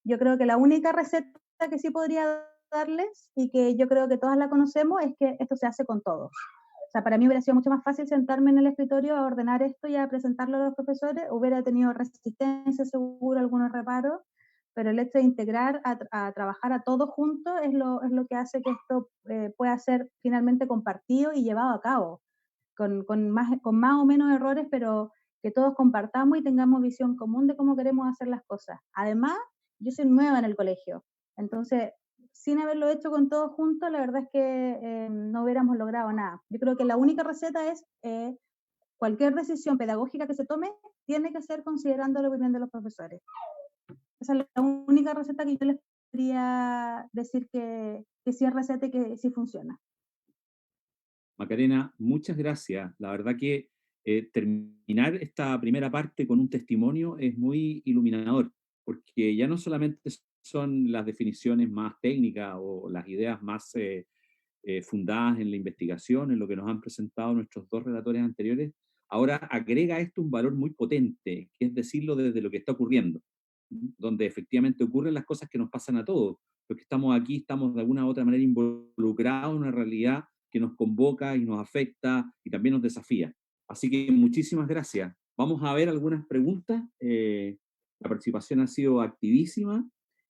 Yo creo que la única receta que sí podría darles, y que yo creo que todas la conocemos, es que esto se hace con todos. O sea, para mí hubiera sido mucho más fácil sentarme en el escritorio a ordenar esto y a presentarlo a los profesores, hubiera tenido resistencia seguro, algunos reparos, pero el hecho de integrar a trabajar a todos juntos es lo que hace que esto pueda ser finalmente compartido y llevado a cabo, con más o menos errores, pero que todos compartamos y tengamos visión común de cómo queremos hacer las cosas. Además, yo soy nueva en el colegio, entonces, sin haberlo hecho con todos juntos, la verdad es que no hubiéramos logrado nada. Yo creo que la única receta es cualquier decisión pedagógica que se tome, tiene que ser considerando la opinión de los profesores. Esa es la única receta que yo les podría decir que sí es receta y que sí funciona. Macarena, muchas gracias. La verdad que terminar esta primera parte con un testimonio es muy iluminador, porque ya no solamente son las definiciones más técnicas o las ideas más fundadas en la investigación, en lo que nos han presentado nuestros dos relatores anteriores, ahora agrega esto un valor muy potente, que es decirlo desde lo que está ocurriendo, donde efectivamente ocurren las cosas que nos pasan a todos. Los que estamos aquí estamos de alguna u otra manera involucrados en una realidad que nos convoca y nos afecta y también nos desafía. Así que muchísimas gracias. Vamos a ver algunas preguntas. La participación ha sido activísima.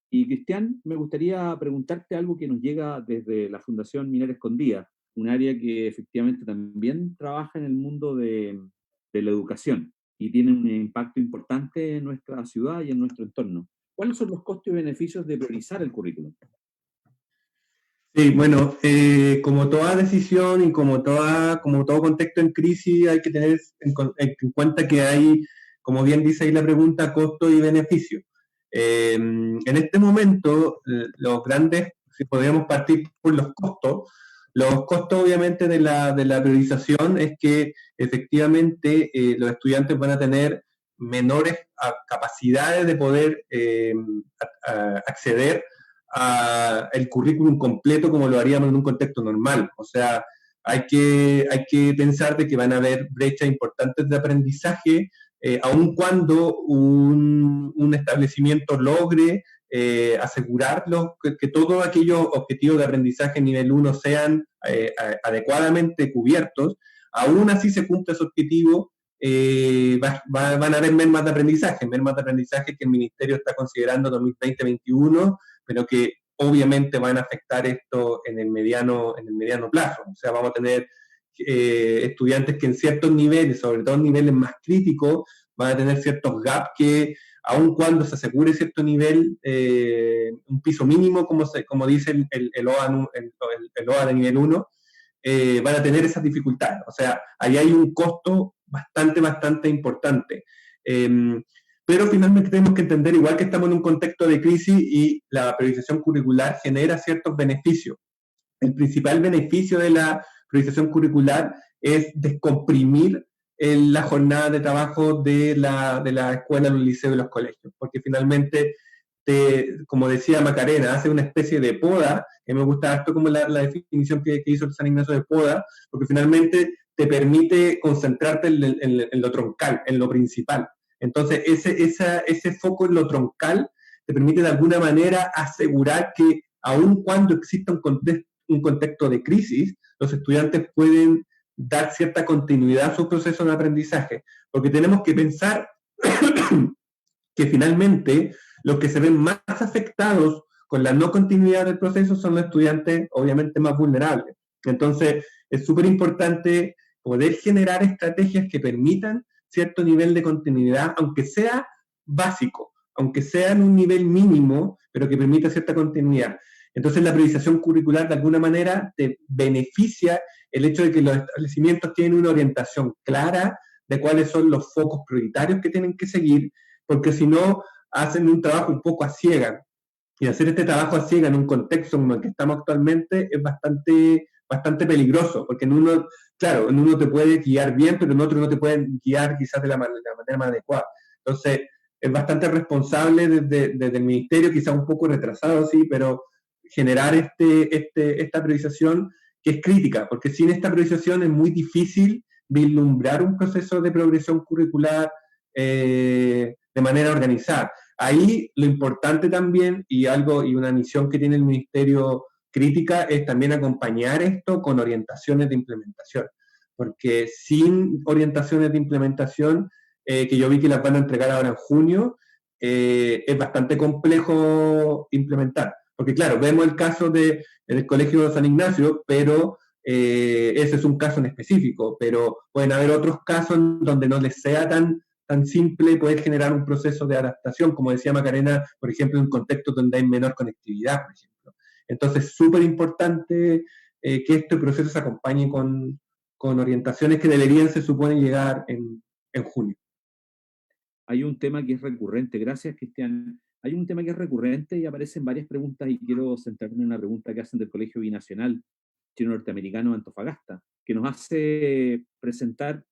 Y Cristian, me gustaría preguntarte algo que nos llega desde la Fundación Minera Escondida, un área que efectivamente también trabaja en el mundo de la educación y tiene un impacto importante en nuestra ciudad y en nuestro entorno. ¿Cuáles son los costos y beneficios de priorizar el currículum? Sí, bueno, como toda decisión y como todo contexto en crisis, hay que tener en cuenta que hay, como bien dice ahí la pregunta, costo y beneficio. En este momento, los grandes si podríamos partir por los costos obviamente de la priorización es que efectivamente los estudiantes van a tener menores capacidades de poder acceder al currículum completo como lo haríamos en un contexto normal. O sea, hay que pensar de que van a haber brechas importantes de aprendizaje, aun cuando un establecimiento logre asegurar que todos aquellos objetivos de aprendizaje nivel 1 sean adecuadamente cubiertos. Aún así se cumple ese objetivo, van a haber mermas de aprendizaje que el Ministerio está considerando 2020-2021, pero que obviamente van a afectar esto en el mediano plazo. O sea, vamos a tener estudiantes que en ciertos niveles, sobre todo en niveles más críticos, van a tener ciertos gaps que, aun cuando se asegure cierto nivel, un piso mínimo, como dice el OA de nivel 1, van a tener esas dificultades. O sea, ahí hay un costo bastante importante. Pero finalmente tenemos que entender, igual que estamos en un contexto de crisis y la priorización curricular genera ciertos beneficios. El principal beneficio de la priorización curricular es descomprimir la jornada de trabajo de la escuela, los liceos y los colegios, porque finalmente, como decía Macarena, hace una especie de poda, que me gusta harto como la definición que hizo el San Ignacio de poda, porque finalmente te permite concentrarte en lo troncal, en lo principal. Entonces, ese foco en lo troncal te permite de alguna manera asegurar que, aun cuando exista un contexto de crisis, los estudiantes pueden dar cierta continuidad a su proceso de aprendizaje, porque tenemos que pensar que finalmente los que se ven más afectados con la no continuidad del proceso son los estudiantes obviamente más vulnerables. Entonces, es súper importante poder generar estrategias que permitan cierto nivel de continuidad, aunque sea básico, aunque sea en un nivel mínimo, pero que permita cierta continuidad. Entonces, la priorización curricular, de alguna manera, te beneficia el hecho de que los establecimientos tienen una orientación clara de cuáles son los focos prioritarios que tienen que seguir, porque si no, hacen un trabajo un poco a ciegas. Y hacer este trabajo a ciegas en un contexto como el que estamos actualmente es bastante peligroso, porque en uno te puede guiar bien, pero en otro no te pueden guiar quizás de la manera más adecuada. Entonces, es bastante responsable desde el Ministerio, quizás un poco retrasado, sí, pero generar esta priorización que es crítica, porque sin esta priorización es muy difícil vislumbrar un proceso de progresión curricular de manera organizada. Ahí lo importante también, y una misión que tiene el Ministerio crítica, es también acompañar esto con orientaciones de implementación, porque sin orientaciones de implementación, que yo vi que las van a entregar ahora en junio, es bastante complejo implementar. Porque claro, vemos el caso del Colegio de San Ignacio, pero ese es un caso en específico, pero pueden haber otros casos donde no les sea tan simple poder generar un proceso de adaptación, como decía Macarena, por ejemplo, en un contexto donde hay menor conectividad, por ejemplo. Entonces, súper importante que este proceso se acompañe con orientaciones que deberían, se supone, llegar en junio. Hay un tema que es recurrente, gracias Cristian. Hay un tema que es recurrente y aparecen varias preguntas y quiero centrarme en una pregunta que hacen del Colegio Binacional Chino-Norteamericano de Antofagasta, que nos hace presentar,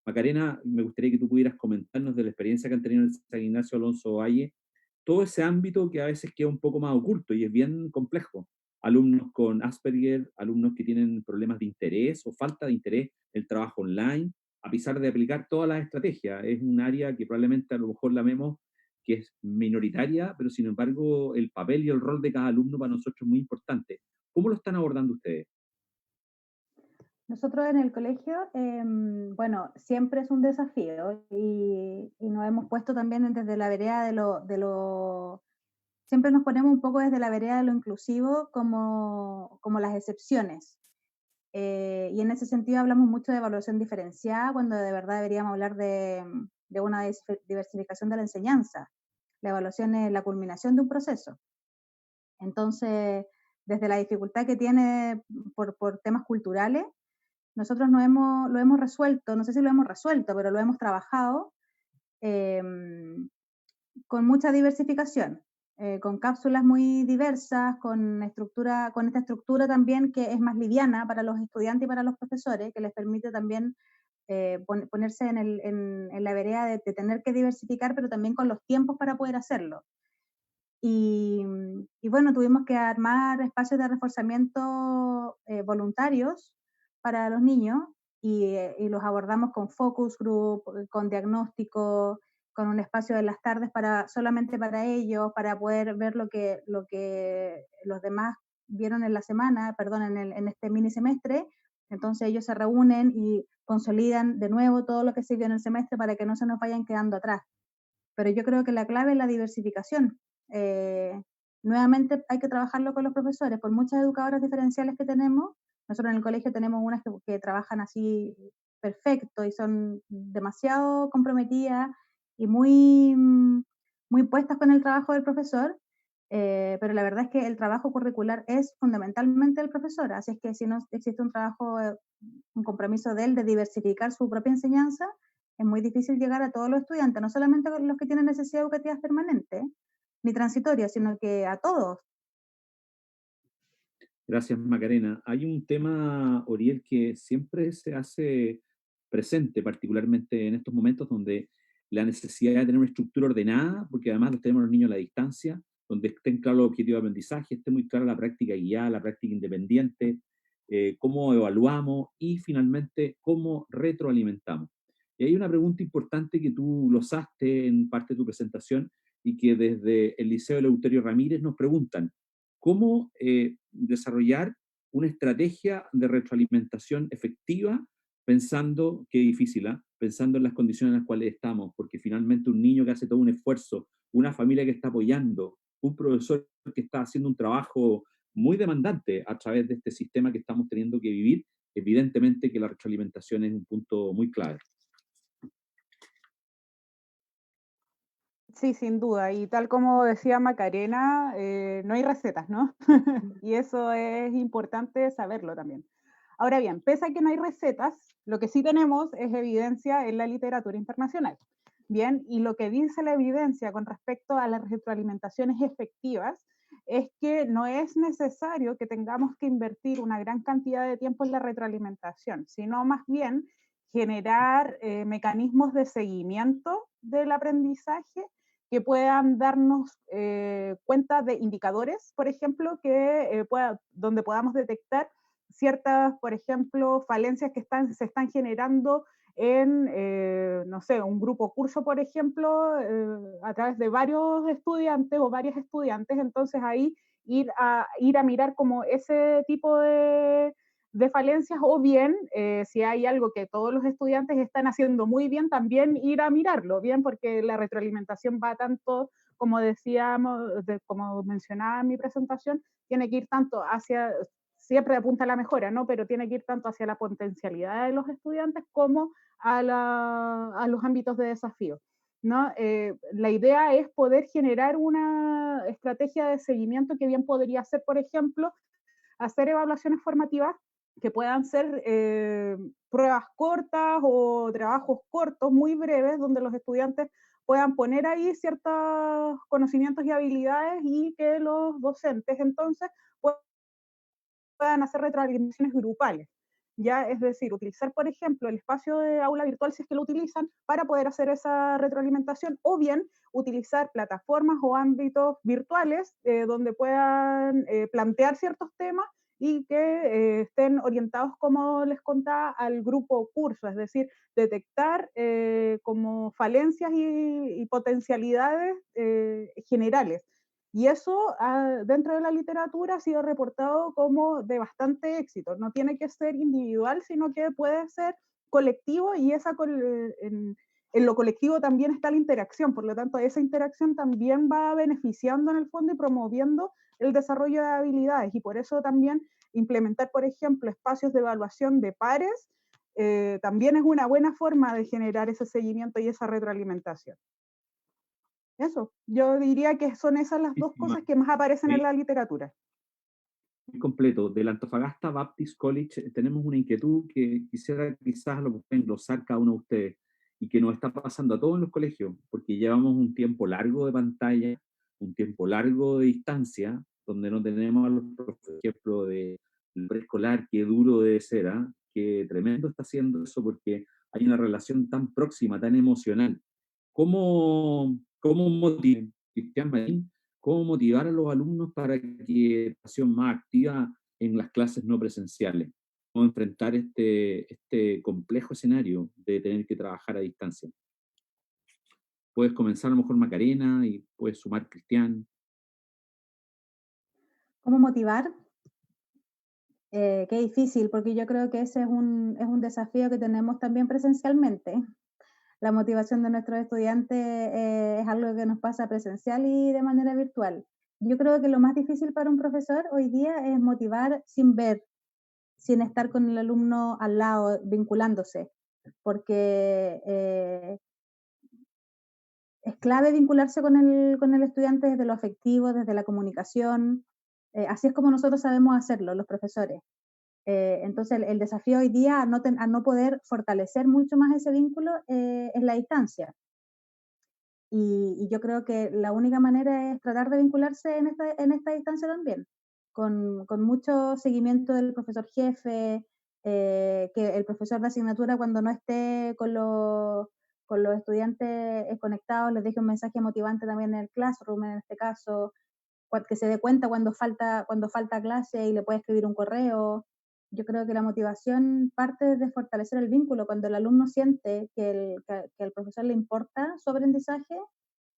Macarena, me gustaría que tú pudieras comentarnos de la experiencia que han tenido en el San Ignacio Alonso Valle, todo ese ámbito que a veces queda un poco más oculto y es bien complejo. Alumnos con Asperger, alumnos que tienen problemas de interés o falta de interés en el trabajo online, a pesar de aplicar todas las estrategias. Es un área que probablemente a lo mejor la vemos que es minoritaria, pero sin embargo el papel y el rol de cada alumno para nosotros es muy importante. ¿Cómo lo están abordando ustedes? Nosotros en el colegio, bueno, siempre es un desafío y nos hemos puesto también desde la vereda siempre nos ponemos un poco desde la vereda de lo inclusivo como las excepciones. Y en ese sentido hablamos mucho de evaluación diferenciada, cuando de verdad deberíamos hablar de una diversificación de la enseñanza. La evaluación es la culminación de un proceso. Entonces, desde la dificultad que tiene por temas culturales, nosotros lo hemos resuelto, no sé si lo hemos resuelto, pero lo hemos trabajado con mucha diversificación. con cápsulas muy diversas, con esta estructura también que es más liviana para los estudiantes y para los profesores, que les permite también ponerse en la vereda de tener que diversificar, pero también con los tiempos para poder hacerlo. Y bueno, tuvimos que armar espacios de reforzamiento voluntarios para los niños y los abordamos con focus group, con diagnóstico, con un espacio de las tardes solamente para ellos, para poder ver lo que los demás vieron en la semana, perdón, en este mini semestre. Entonces ellos se reúnen y consolidan de nuevo todo lo que se vio en el semestre para que no se nos vayan quedando atrás. Pero yo creo que la clave es la diversificación. Nuevamente hay que trabajarlo con los profesores, por muchas educadoras diferenciales que tenemos. Nosotros en el colegio tenemos unas que trabajan así perfecto y son demasiado comprometidas y muy puestas con el trabajo del profesor, pero la verdad es que el trabajo curricular es fundamentalmente del profesor, así es que si no existe un trabajo, un compromiso de él de diversificar su propia enseñanza, es muy difícil llegar a todos los estudiantes, no solamente a los que tienen necesidad educativa permanente, ni transitoria, sino que a todos. Gracias, Macarena. Hay un tema, Oriel, que siempre se hace presente, particularmente en estos momentos donde la necesidad de tener una estructura ordenada, porque además tenemos a los niños a la distancia, donde estén claros los objetivos de aprendizaje, esté muy clara la práctica guiada, la práctica independiente, cómo evaluamos y finalmente cómo retroalimentamos. Y hay una pregunta importante que tú losaste en parte de tu presentación y que desde el Liceo Eleuterio Ramírez nos preguntan, ¿cómo desarrollar una estrategia de retroalimentación efectiva pensando, qué difícil, pensando en las condiciones en las cuales estamos? Porque finalmente un niño que hace todo un esfuerzo, una familia que está apoyando, un profesor que está haciendo un trabajo muy demandante a través de este sistema que estamos teniendo que vivir, evidentemente que la retroalimentación es un punto muy clave. Sí, sin duda. Y tal como decía Macarena, no hay recetas, ¿no? Y eso es importante saberlo también. Ahora bien, pese a que no hay recetas, lo que sí tenemos es evidencia en la literatura internacional. Bien, y lo que dice la evidencia con respecto a las retroalimentaciones efectivas es que no es necesario que tengamos que invertir una gran cantidad de tiempo en la retroalimentación, sino más bien generar mecanismos de seguimiento del aprendizaje que puedan darnos cuenta de indicadores, por ejemplo, donde podamos detectar ciertas, por ejemplo, falencias que se están generando en, no sé, un grupo curso, por ejemplo, a través de varios estudiantes o varias estudiantes, entonces ahí ir a mirar como ese tipo de falencias, o bien, si hay algo que todos los estudiantes están haciendo muy bien, también ir a mirarlo, bien, porque la retroalimentación va tanto, como decíamos, como mencionaba en mi presentación, tiene que ir tanto hacia, siempre apunta a la mejora, ¿no? Pero tiene que ir tanto hacia la potencialidad de los estudiantes como a los ámbitos de desafío, ¿no? La idea es poder generar una estrategia de seguimiento que bien podría ser, por ejemplo, hacer evaluaciones formativas que puedan ser pruebas cortas o trabajos cortos, muy breves, donde los estudiantes puedan poner ahí ciertos conocimientos y habilidades y que los docentes entonces puedan hacer retroalimentaciones grupales. Ya, es decir, utilizar, por ejemplo, el espacio de aula virtual si es que lo utilizan para poder hacer esa retroalimentación, o bien utilizar plataformas o ámbitos virtuales donde puedan plantear ciertos temas y que estén orientados, como les contaba, al grupo curso, es decir, detectar como falencias y potencialidades generales. Y eso dentro de la literatura ha sido reportado como de bastante éxito. No tiene que ser individual, sino que puede ser colectivo, y en lo colectivo también está la interacción. Por lo tanto, esa interacción también va beneficiando en el fondo y promoviendo el desarrollo de habilidades. Y por eso también implementar, por ejemplo, espacios de evaluación de pares también es una buena forma de generar ese seguimiento y esa retroalimentación. Eso, yo diría que son esas las dos cosas que más aparecen en la literatura. Completo. Del Antofagasta Baptist College tenemos una inquietud que quisiera quizás lo pueden glosar cada uno de ustedes y que nos está pasando a todos en los colegios, porque llevamos un tiempo largo de pantalla, un tiempo largo de distancia, donde no tenemos a los profes, por ejemplo, del preescolar, qué duro debe ser, ¿ah? Qué tremendo está haciendo eso, porque hay una relación tan próxima, tan emocional. ¿Cómo motivar, Cristian Marín, cómo motivar a los alumnos para que pasión más activa en las clases no presenciales? ¿Cómo enfrentar este complejo escenario de tener que trabajar a distancia? Puedes comenzar a lo mejor Macarena y puedes sumar Cristian. ¿Cómo motivar? Qué difícil, porque yo creo que ese es un desafío que tenemos también presencialmente. La motivación de nuestros estudiantes es algo que nos pasa presencial y de manera virtual. Yo creo que lo más difícil para un profesor hoy día es motivar sin ver, sin estar con el alumno al lado, vinculándose, porque es clave vincularse con el estudiante desde lo afectivo, desde la comunicación. Así es como nosotros sabemos hacerlo, los profesores. Entonces, el desafío hoy día a no poder fortalecer mucho más ese vínculo es la distancia. Y yo creo que la única manera es tratar de vincularse en esta distancia también, con mucho seguimiento del profesor jefe, que el profesor de asignatura cuando no esté con los estudiantes conectados les deje un mensaje motivante también en el classroom, en este caso, que se dé cuenta cuando falta clase y le puede escribir un correo. Yo creo que la motivación parte de fortalecer el vínculo. Cuando el alumno siente que el profesor le importa su aprendizaje,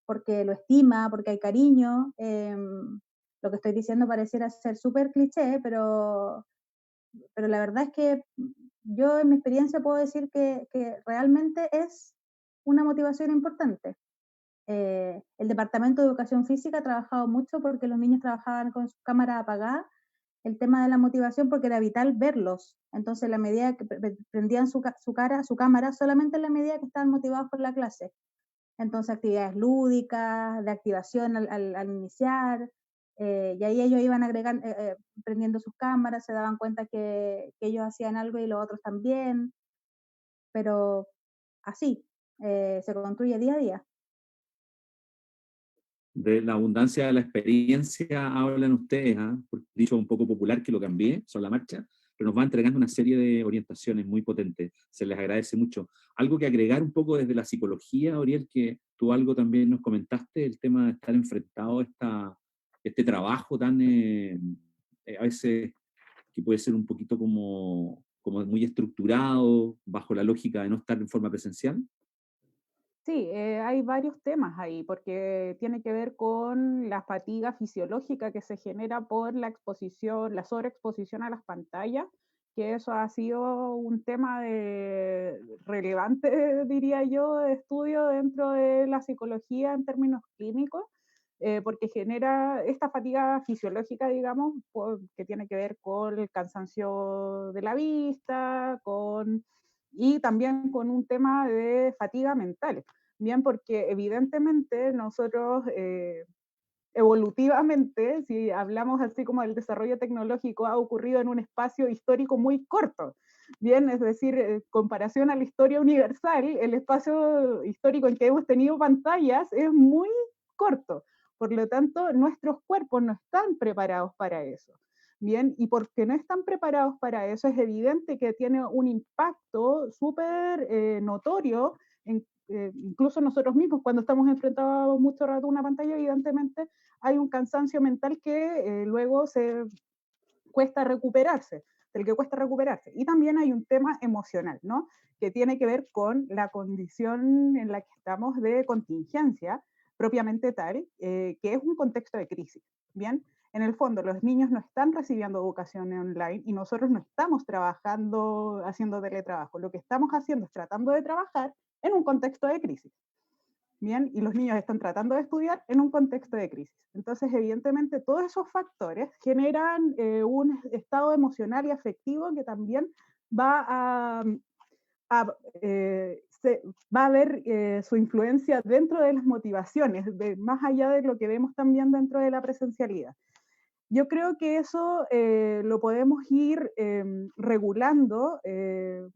porque lo estima, porque hay cariño, lo que estoy diciendo pareciera ser súper cliché, pero la verdad es que yo en mi experiencia puedo decir que realmente es una motivación importante. El Departamento de Educación Física ha trabajado mucho porque los niños trabajaban con su cámara apagada, el tema de la motivación, porque era vital verlos. Entonces, la medida que prendían su cámara, solamente en la medida que estaban motivados por la clase. Entonces, actividades lúdicas, de activación al iniciar, y ahí ellos iban prendiendo sus cámaras, se daban cuenta que ellos hacían algo y los otros también, pero así, se construye día a día. De la abundancia de la experiencia hablan ustedes, ¿ah? Por dicho un poco popular que lo cambié sobre la marcha, pero nos va entregando una serie de orientaciones muy potentes. Se les agradece mucho. Algo que agregar un poco desde la psicología, Oriel, que tú algo también nos comentaste, el tema de estar enfrentado a este trabajo tan, a veces, que puede ser un poquito como muy estructurado, bajo la lógica de no estar en forma presencial. Sí, hay varios temas ahí, porque tiene que ver con la fatiga fisiológica que se genera por la exposición, la sobreexposición a las pantallas, que eso ha sido un tema relevante, diría yo, de estudio dentro de la psicología en términos clínicos, porque genera esta fatiga fisiológica, digamos, que tiene que ver con el cansancio de la vista, y también con un tema de fatiga mental. Bien, porque evidentemente nosotros evolutivamente, si hablamos así como del desarrollo tecnológico, ha ocurrido en un espacio histórico muy corto. Bien, es decir, en comparación a la historia universal, el espacio histórico en que hemos tenido pantallas es muy corto. Por lo tanto, nuestros cuerpos no están preparados para eso. Bien, y porque no están preparados para eso, es evidente que tiene un impacto súper notorio incluso nosotros mismos, cuando estamos enfrentados mucho rato a una pantalla, evidentemente hay un cansancio mental que luego se cuesta recuperarse, del que cuesta recuperarse. Y también hay un tema emocional, ¿no? Que tiene que ver con la condición en la que estamos de contingencia propiamente tal, que es un contexto de crisis, ¿bien? En el fondo, los niños no están recibiendo educación online y nosotros no estamos trabajando, haciendo teletrabajo. Lo que estamos haciendo es tratando de trabajar en un contexto de crisis. Bien, y los niños están tratando de estudiar en un contexto de crisis. Entonces, evidentemente, todos esos factores generan un estado emocional y afectivo que también va a ver su influencia dentro de las motivaciones, más allá de lo que vemos también dentro de la presencialidad. Yo creo que eso lo podemos ir regulando,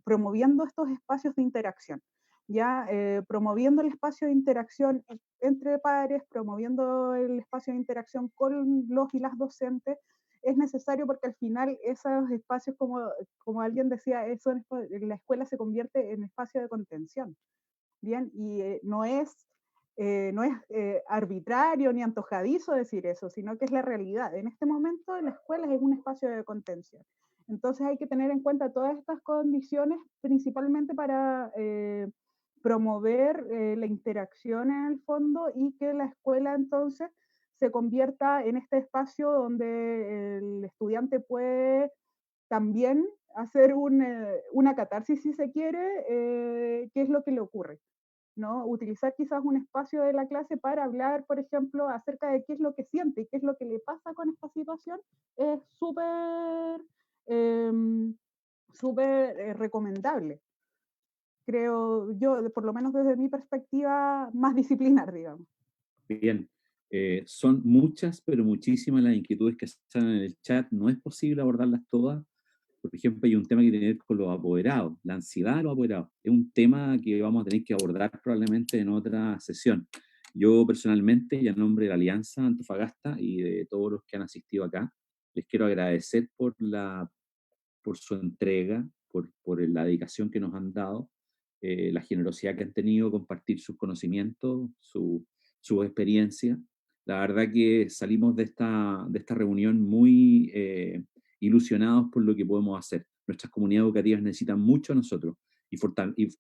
promoviendo estos espacios de interacción. ya promoviendo el espacio de interacción entre padres, promoviendo el espacio de interacción con los y las docentes, es necesario porque al final esos espacios, como alguien decía, la escuela se convierte en espacio de contención, ¿bien? Y no es arbitrario ni antojadizo decir eso, sino que es la realidad. En este momento la escuela es un espacio de contención. Entonces hay que tener en cuenta todas estas condiciones, principalmente para promover la interacción en el fondo y que la escuela entonces se convierta en este espacio donde el estudiante puede también hacer una catarsis, si se quiere, qué es lo que le ocurre, ¿no? Utilizar quizás un espacio de la clase para hablar, por ejemplo, acerca de qué es lo que siente y qué es lo que le pasa con esta situación, es súper recomendable. Creo yo, por lo menos desde mi perspectiva, más disciplinar, digamos. Bien, son muchas, pero muchísimas las inquietudes que están en el chat. No es posible abordarlas todas. Por ejemplo, hay un tema que tiene que ver con los apoderados, la ansiedad de los apoderados. Es un tema que vamos a tener que abordar probablemente en otra sesión. Yo personalmente, y en nombre de la Alianza Antofagasta y de todos los que han asistido acá, les quiero agradecer por su entrega, por la dedicación que nos han dado, la generosidad que han tenido, compartir sus conocimientos, su experiencia. La verdad que salimos de esta reunión muy ilusionados por lo que podemos hacer. Nuestras comunidades educativas necesitan mucho a nosotros y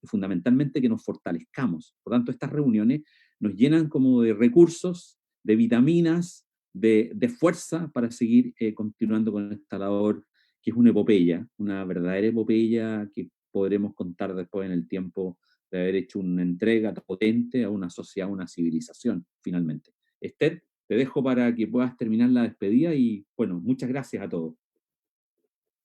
fundamentalmente que nos fortalezcamos. Por tanto, estas reuniones nos llenan como de recursos, de vitaminas, de fuerza para seguir continuando con esta labor que es una epopeya, una verdadera epopeya que podremos contar después en el tiempo de haber hecho una entrega potente a una sociedad, a una civilización, finalmente. Esther, te dejo para que puedas terminar la despedida y, bueno, muchas gracias a todos.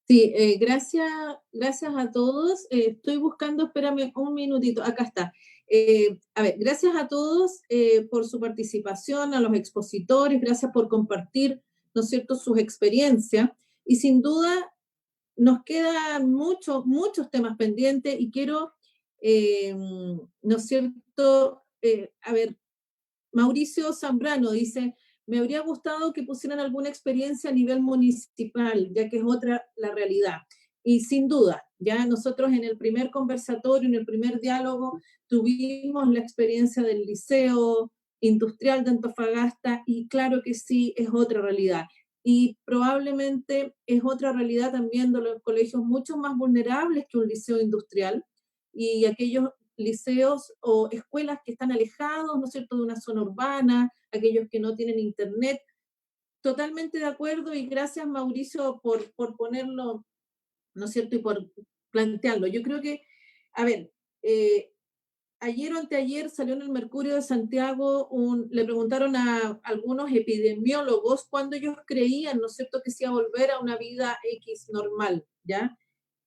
Sí, gracias a todos. Estoy buscando, espérame un minutito, acá está. A ver, gracias a todos por su participación, a los expositores, gracias por compartir, ¿no es cierto?, sus experiencias. Y sin duda nos quedan muchos temas pendientes y quiero, ¿no es cierto?, a ver, Mauricio Zambrano dice, me habría gustado que pusieran alguna experiencia a nivel municipal, ya que es otra la realidad. Y sin duda, ya nosotros en el primer conversatorio, en el primer diálogo, tuvimos la experiencia del Liceo Industrial de Antofagasta y claro que sí, es otra realidad. Y probablemente es otra realidad también de los colegios mucho más vulnerables que un liceo industrial y aquellos liceos o escuelas que están alejados, ¿no es cierto?, de una zona urbana, aquellos que no tienen internet. Totalmente de acuerdo y gracias, Mauricio, por ponerlo, ¿no es cierto?, y por plantearlo. Yo creo que, a ver, ayer o anteayer salió en el Mercurio de Santiago, le preguntaron a algunos epidemiólogos cuándo ellos creían, ¿no es cierto?, que se iba a volver a una vida X normal, ¿ya?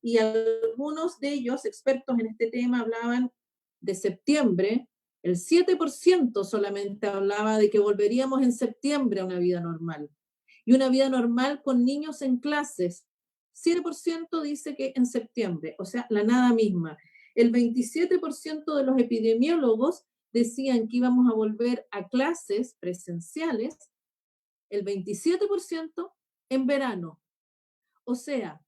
Y algunos de ellos, expertos en este tema, hablaban de septiembre, el 7% solamente hablaba de que volveríamos en septiembre a una vida normal. Y una vida normal con niños en clases. 7% dice que en septiembre, o sea, la nada misma. El 27% de los epidemiólogos decían que íbamos a volver a clases presenciales, el 27% en verano. O sea,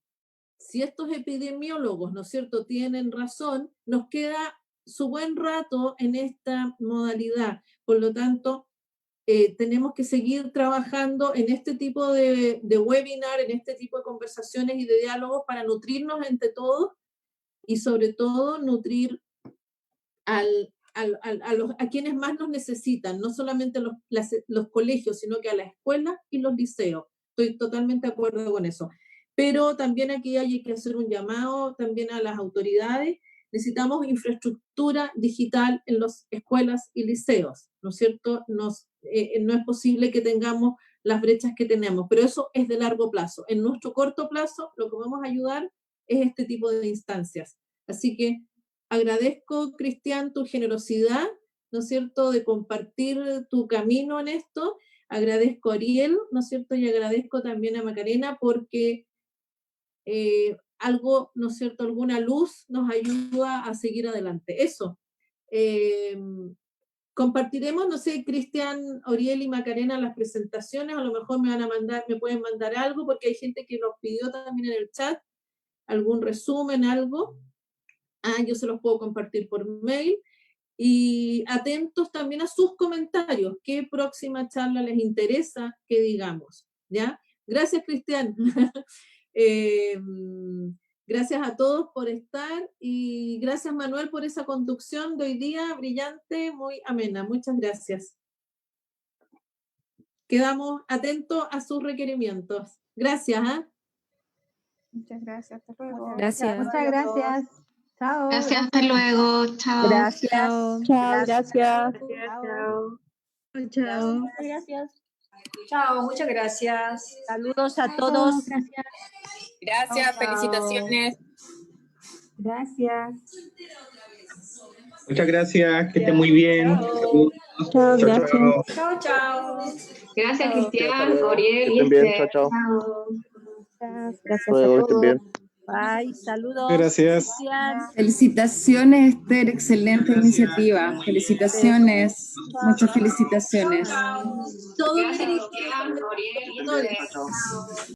si estos epidemiólogos, ¿no es cierto?, tienen razón, nos queda su buen rato en esta modalidad. Por lo tanto, tenemos que seguir trabajando en este tipo de webinar, en este tipo de conversaciones y de diálogos para nutrirnos entre todos y sobre todo nutrir a quienes más nos necesitan, no solamente los colegios, sino que a las escuelas y los liceos. Estoy totalmente de acuerdo con eso. Pero también aquí hay que hacer un llamado también a las autoridades. Necesitamos infraestructura digital en las escuelas y liceos, ¿no es cierto? No es posible que tengamos las brechas que tenemos, pero eso es de largo plazo. En nuestro corto plazo, lo que podemos ayudar es este tipo de instancias. Así que agradezco, Cristian, tu generosidad, ¿no es cierto?, de compartir tu camino en esto. Agradezco a Ariel, ¿no es cierto?, y agradezco también a Macarena porque algo, ¿no es cierto?, alguna luz nos ayuda a seguir adelante. Eso. Compartiremos, no sé, Cristian, Oriel y Macarena, las presentaciones, a lo mejor me pueden mandar algo, porque hay gente que nos pidió también en el chat, algún resumen, algo. Yo se los puedo compartir por mail. Y atentos también a sus comentarios, qué próxima charla les interesa que digamos, ¿ya? Gracias, Cristian. Gracias a todos por estar y gracias, Manuel, por esa conducción de hoy día brillante, muy amena. Muchas gracias. Quedamos atentos a sus requerimientos. Gracias. Muchas gracias. Hasta luego. Gracias. Muchas gracias. Chao. Gracias, hasta luego. Chao. Gracias. Chao, gracias. Chao. Chao. Gracias. Chao, muchas gracias. Saludos a todos. Gracias, Chao. felicitaciones. Gracias. Muchas gracias, que estén muy bien. Saludos. Chao, gracias. Chao, chao. Gracias, Chao. Cristian, Oriel y Estén bien, Esther. chao, chao. Gracias a Luego, estén todos. bien. Bye, saludos. Gracias. Cristian. Felicitaciones, Esther, excelente iniciativa. Felicitaciones, muchas felicitaciones. Todo Gracias, mérito Cristian, Oriel y de Esther.